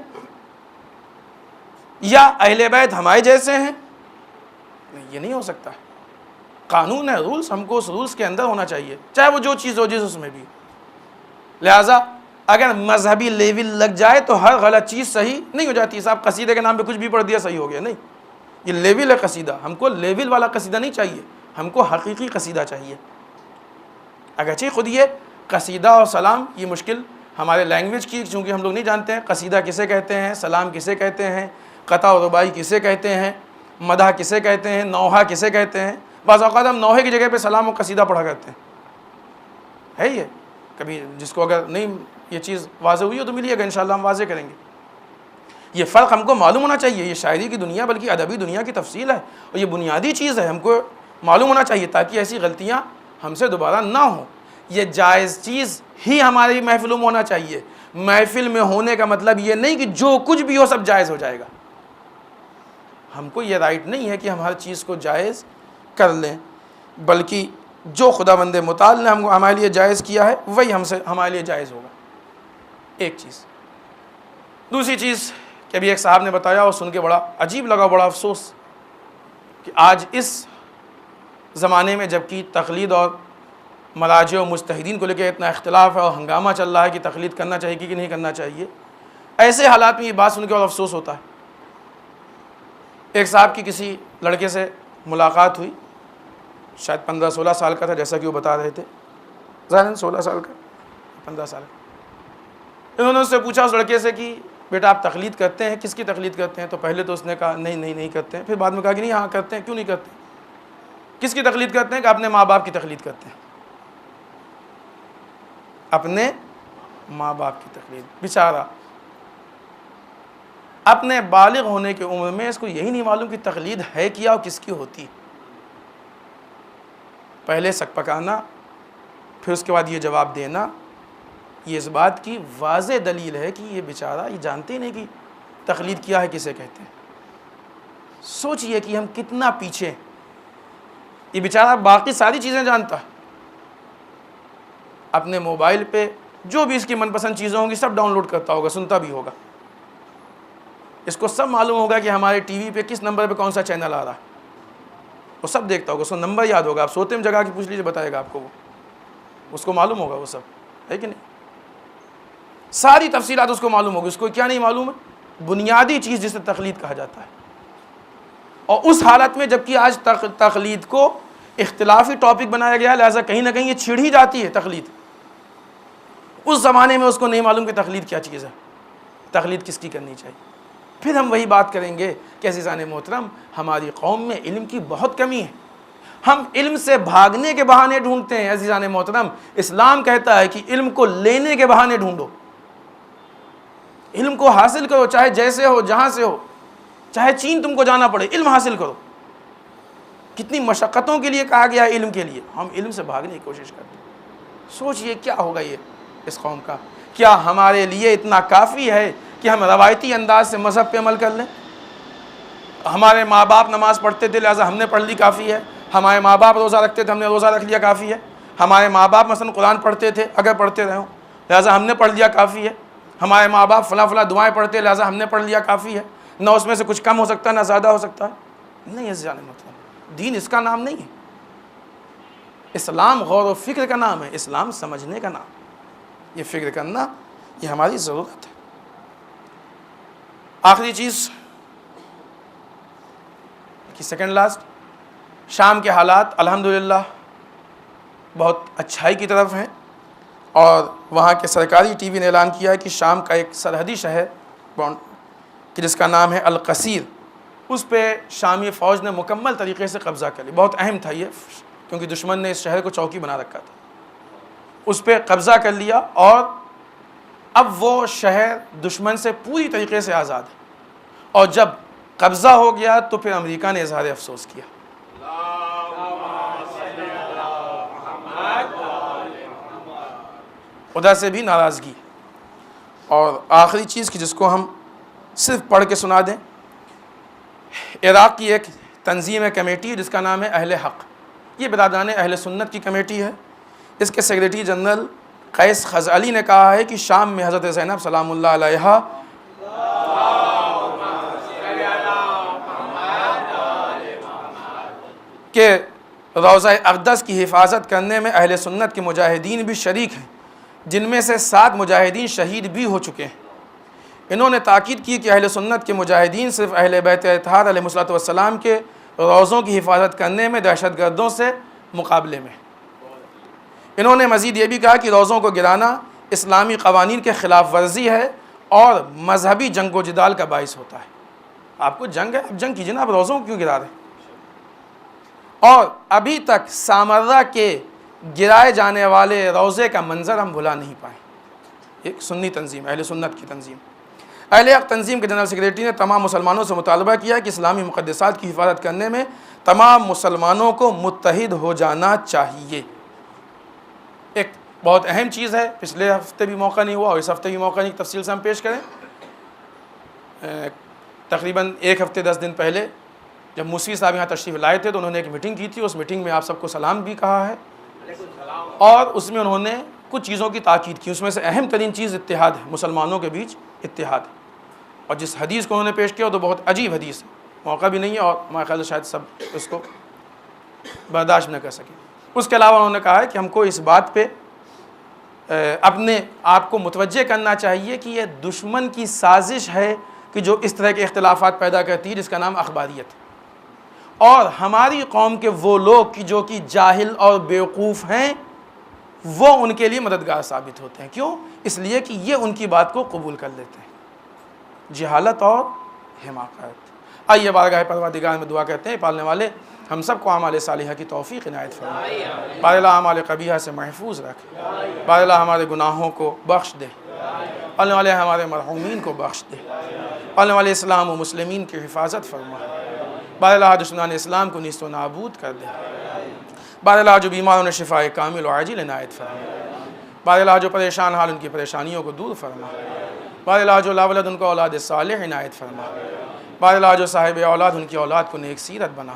یا اہل بیت ہمارے جیسے ہیں؟ یہ نہیں ہو سکتا. قانون ہے, رولز, ہم کو اس رولز کے اندر ہونا چاہیے, چاہے وہ جو چیز ہو جس اس میں بھی. لہٰذا اگر مذہبی لیول لگ جائے تو ہر غلط چیز صحیح نہیں ہو جاتی. صاحب قصیدے کے نام پہ کچھ بھی پڑھ دیا صحیح ہو گیا, نہیں. یہ لیول ہے قصیدہ. ہم کو لیول والا قصیدہ نہیں چاہیے, ہم کو حقیقی قصیدہ چاہیے. اگرچہ خود یہ قصیدہ اور سلام یہ مشکل ہمارے لینگویج کی, چونکہ ہم لوگ نہیں جانتے ہیں قصیدہ کسے کہتے ہیں, سلام کسے کہتے ہیں, قطع و رباعی کسے کہتے ہیں, مدح کسے کہتے ہیں, نوحہ کسے کہتے ہیں. بعض اوقات ہم نوحے کی جگہ پہ سلام و قصیدہ پڑھا کرتے ہیں. ہے یہ کبھی جس کو اگر نہیں یہ چیز واضح ہوئی ہو تو ملیے گا, انشاءاللہ ہم واضح کریں گے. یہ فرق ہم کو معلوم ہونا چاہیے. یہ شاعری کی دنیا بلکہ ادبی دنیا کی تفصیل ہے, اور یہ بنیادی چیز ہے, ہم کو معلوم ہونا چاہیے تاکہ ایسی غلطیاں ہم سے دوبارہ نہ ہوں. یہ جائز چیز ہی ہماری محفلوں میں ہونا چاہیے. محفل میں ہونے کا مطلب یہ نہیں کہ جو کچھ بھی ہو سب جائز ہو جائے گا. ہم کو یہ رائٹ نہیں ہے کہ ہم ہر چیز کو جائز کر لیں, بلکہ جو خدا بند متعال نے ہمارے لیے جائز کیا ہے وہی ہمارے لیے جائز ہوگا. ایک چیز. دوسری چیز کہ ابھی ایک صاحب نے بتایا اور سن کے بڑا عجیب لگا, بڑا افسوس, کہ آج اس زمانے میں جبکہ تقلید اور مراجع و مجتہدین کو لے کے اتنا اختلاف ہے اور ہنگامہ چل رہا ہے کہ تقلید کرنا چاہیے کہ نہیں کرنا چاہیے, ایسے حالات میں یہ بات سن کے اور افسوس ہوتا ہے. ایک صاحب کی کسی لڑکے سے ملاقات ہوئی, شاید 15-16 سال کا تھا جیسا کہ وہ بتا رہے تھے, ظاہراً 16 سال کا 15 سال کا. انہوں نے اس سے پوچھا اس لڑکے سے کہ بیٹا آپ تقلید کرتے ہیں, کس کی تقلید کرتے ہیں؟ تو پہلے تو اس نے کہا نہیں کرتے ہیں. پھر بعد میں کہا کہ نہیں ہاں کرتے ہیں. کیوں نہیں کرتے؟ کس کی تقلید کرتے ہیں؟ کہ اپنے ماں باپ کی تقلید کرتے ہیں. اپنے ماں باپ کی تقلید. بیچارہ اپنے بالغ ہونے کی عمر میں اس کو یہی نہیں معلوم کہ تقلید ہے کیا اور کس کی ہوتی. پہلے سک پکانا, پھر اس کے بعد یہ جواب دینا, یہ اس بات کی واضح دلیل ہے کہ یہ بیچارہ یہ جانتے ہی نہیں کہ تقلید کیا ہے کسے کہتے ہیں. سوچئے کہ ہم کتنا پیچھے. یہ بیچارہ باقی ساری چیزیں جانتا ہے, اپنے موبائل پہ جو بھی اس کی من پسند چیزیں ہوں گی سب ڈاؤن لوڈ کرتا ہوگا, سنتا بھی ہوگا. اس کو سب معلوم ہوگا کہ ہمارے ٹی وی پہ کس نمبر پہ کون سا چینل آ رہا ہے, وہ سب دیکھتا ہوگا. اس کو نمبر یاد ہوگا, آپ سوتے میں جگہ کی پوچھ لیجیے بتائے گا آپ کو, وہ اس کو معلوم ہوگا وہ سب, ہے کہ نہیں. ساری تفصیلات اس کو معلوم ہوگی. اس کو کیا نہیں معلوم ہے؟ بنیادی چیز جسے تقلید کہا جاتا ہے. اور اس حالت میں جبکہ آج تقلید کو اختلافی ٹاپک بنایا گیا ہے, لہٰذا کہیں نہ کہیں یہ چھڑ ہی جاتی ہے تقلید. اس زمانے میں اس کو نہیں معلوم کہ تقلید کیا چیز ہے, تقلید کس کی کرنی چاہیے. پھر ہم وہی بات کریں گے کہ عزیزان محترم ہماری قوم میں علم کی بہت کمی ہے، ہم علم سے بھاگنے کے بہانے ڈھونڈتے ہیں۔ عزیزان محترم اسلام کہتا ہے کہ علم کو لینے کے بہانے ڈھونڈو، علم کو حاصل کرو، چاہے جیسے ہو جہاں سے ہو، چاہے چین تم کو جانا پڑے، علم حاصل کرو۔ کتنی مشقتوں کے لیے کہا گیا ہے علم کے لیے، ہم علم سے بھاگنے کی کوشش کرتے ہیں۔ سوچئے کیا ہوگا یہ اس قوم کا؟ کیا ہمارے لیے اتنا کافی ہے کہ ہم روایتی انداز سے مذہب پہ عمل کر لیں؟ ہمارے ماں باپ نماز پڑھتے تھے لہٰذا ہم نے پڑھ لی کافی ہے، ہمارے ماں باپ روزہ رکھتے تھے ہم نے روزہ رکھ لیا کافی ہے، ہمارے ماں باپ مثلا قرآن پڑھتے تھے اگر پڑھتے رہے ہوں لہٰذا ہم نے پڑھ لیا کافی ہے، ہمارے ماں باپ فلاں فلاں دعائیں پڑھتے لہٰذا ہم نے پڑھ لیا کافی ہے، نہ اس میں سے کچھ کم ہو سکتا ہے نہ زیادہ ہو سکتا ہے۔ نہیں عزیزان محترم، دین اس کا نام نہیں ہے، اسلام غور و فکر کا نام ہے، اسلام سمجھنے کا نام، یہ فکر کرنا یہ ہماری ضرورت ہے۔ آخری چیز کہ سیکنڈ لاسٹ، شام کے حالات الحمدللہ بہت اچھائی کی طرف ہیں، اور وہاں کے سرکاری ٹی وی نے اعلان کیا ہے کہ شام کا ایک سرحدی شہر کہ جس کا نام ہے القصیر، اس پہ شامی فوج نے مکمل طریقے سے قبضہ کر لیا۔ بہت اہم تھا یہ، کیونکہ دشمن نے اس شہر کو چوکی بنا رکھا تھا، اس پہ قبضہ کر لیا، اور اب وہ شہر دشمن سے پوری طریقے سے آزاد ہے۔ اور جب قبضہ ہو گیا تو پھر امریکہ نے اظہار افسوس کیا، ادھر سے بھی ناراضگی۔ اور آخری چیز کہ جس کو ہم صرف پڑھ کے سنا دیں، عراق کی ایک تنظیم ہے، کمیٹی، جس کا نام ہے اہل حق، یہ برادران اہل سنت کی کمیٹی ہے۔ اس کے سیکریٹری جنرل قیس خزعلی نے کہا ہے کہ شام میں حضرت زینب سلام اللہ علیہا کہ روضہ اقدس کی حفاظت کرنے میں اہل سنت کے مجاہدین بھی شریک ہیں، جن میں سے 7 مجاہدین شہید بھی ہو چکے ہیں۔ انہوں نے تاکید کی کہ اہل سنت کے مجاہدین صرف اہل بیت اطہار علیہ الصلوۃ والسلام کے روضوں کی حفاظت کرنے میں دہشت گردوں سے مقابلے میں۔ انہوں نے مزید یہ بھی کہا کہ روضوں کو گرانا اسلامی قوانین کے خلاف ورزی ہے اور مذہبی جنگ و جدال کا باعث ہوتا ہے۔ آپ کو جنگ ہے، اب جنگ کیجیے نا، آپ روضوں کو کیوں گرا رہے ہیں؟ اور ابھی تک سامرہ کے گرائے جانے والے روضے کا منظر ہم بھلا نہیں پائے۔ ایک سنی تنظیم، اہل سنت کی تنظیم، اہل حق تنظیم کے جنرل سیکریٹری نے تمام مسلمانوں سے مطالبہ کیا کہ اسلامی مقدسات کی حفاظت کرنے میں تمام مسلمانوں کو متحد ہو جانا چاہیے۔ ایک بہت اہم چیز ہے، پچھلے ہفتے بھی موقع نہیں ہوا اور اس ہفتے بھی موقع نہیں تفصیل سے ہم پیش کریں۔ تقریباً 1 ہفتے 10 دن پہلے جب موسوی صاحب یہاں تشریف لائے تھے تو انہوں نے ایک میٹنگ کی تھی، اس میٹنگ میں آپ سب کو سلام بھی کہا ہے، اور اس میں انہوں نے کچھ چیزوں کی تاکید کی۔ اس میں سے اہم ترین چیز اتحاد ہے، مسلمانوں کے بیچ اتحاد ہے۔ اور جس حدیث کو انہوں نے پیش کیا وہ تو بہت عجیب حدیث ہے، موقع بھی نہیں ہے اور ہمارے خیال سے شاید سب اس کو برداشت نہ کر سکیں۔ اس کے علاوہ انہوں نے کہا ہے کہ ہم کو اس بات پہ اپنے آپ کو متوجہ کرنا چاہیے کہ یہ دشمن کی سازش ہے کہ جو اس طرح کے اختلافات پیدا کرتی ہے، جس کا نام اخباریت ہے، اور ہماری قوم کے وہ لوگ جو کہ جاہل اور بیوقوف ہیں وہ ان کے لیے مددگار ثابت ہوتے ہیں۔ کیوں؟ اس لیے کہ یہ ان کی بات کو قبول کر لیتے ہیں۔ جہالت اور حماقت۔ آئیے بارگاہ پروردگار میں دعا کرتے ہیں، پالنے والے ہم سب کو اعمال صالحہ کی توفیق عنایت فرمائے، بار اللہ اعمال قبیحہ سے محفوظ رکھ، بار اللہ ہمارے گناہوں کو بخش دے، پالنے والے ہمارے مرحومین کو بخش دے، پالنے والے اسلام و مسلمین کی حفاظت فرما، بار اللہ دشمنان اسلام کو نیست و نابود کر دے، بار اللہ جو بیماروں نے شفاء کامل و عاجل عنایت فرما، بار اللہ جو پریشان حال ان کی پریشانیوں کو دور فرما، بار اللہ جو لا ولد ان کو اولاد صالح عنایت فرما، بار اللہ جو صاحب اولاد ان کی اولاد کو نیک سیرت بنا،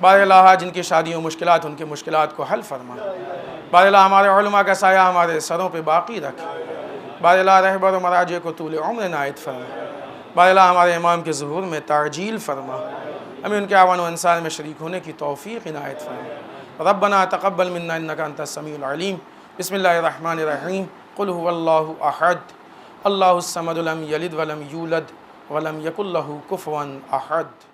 بار اللہ جن کی شادیوں مشکلات ان کے مشکلات کو حل فرما، بار اللہ ہمارے علماء کا سایہ ہمارے سروں پہ باقی رکھ، بار اللہ رہبر و مراجع کو طول عمر عنایت فرما، بار اللہ ہمارے امام کے ظہور میں تعجیل فرما، ہمیں ان کے اعوان و انصار میں شریک ہونے کی توفیق عنایت فرما۔ ربنا تقبل منا انک انت السمیع العلیم۔ بسم اللہ الرحمن الرحیم۔ قل هو اللہ احد اللہ الصمد لم یلد ولم یولد ولم یکن لہ کفوا احد۔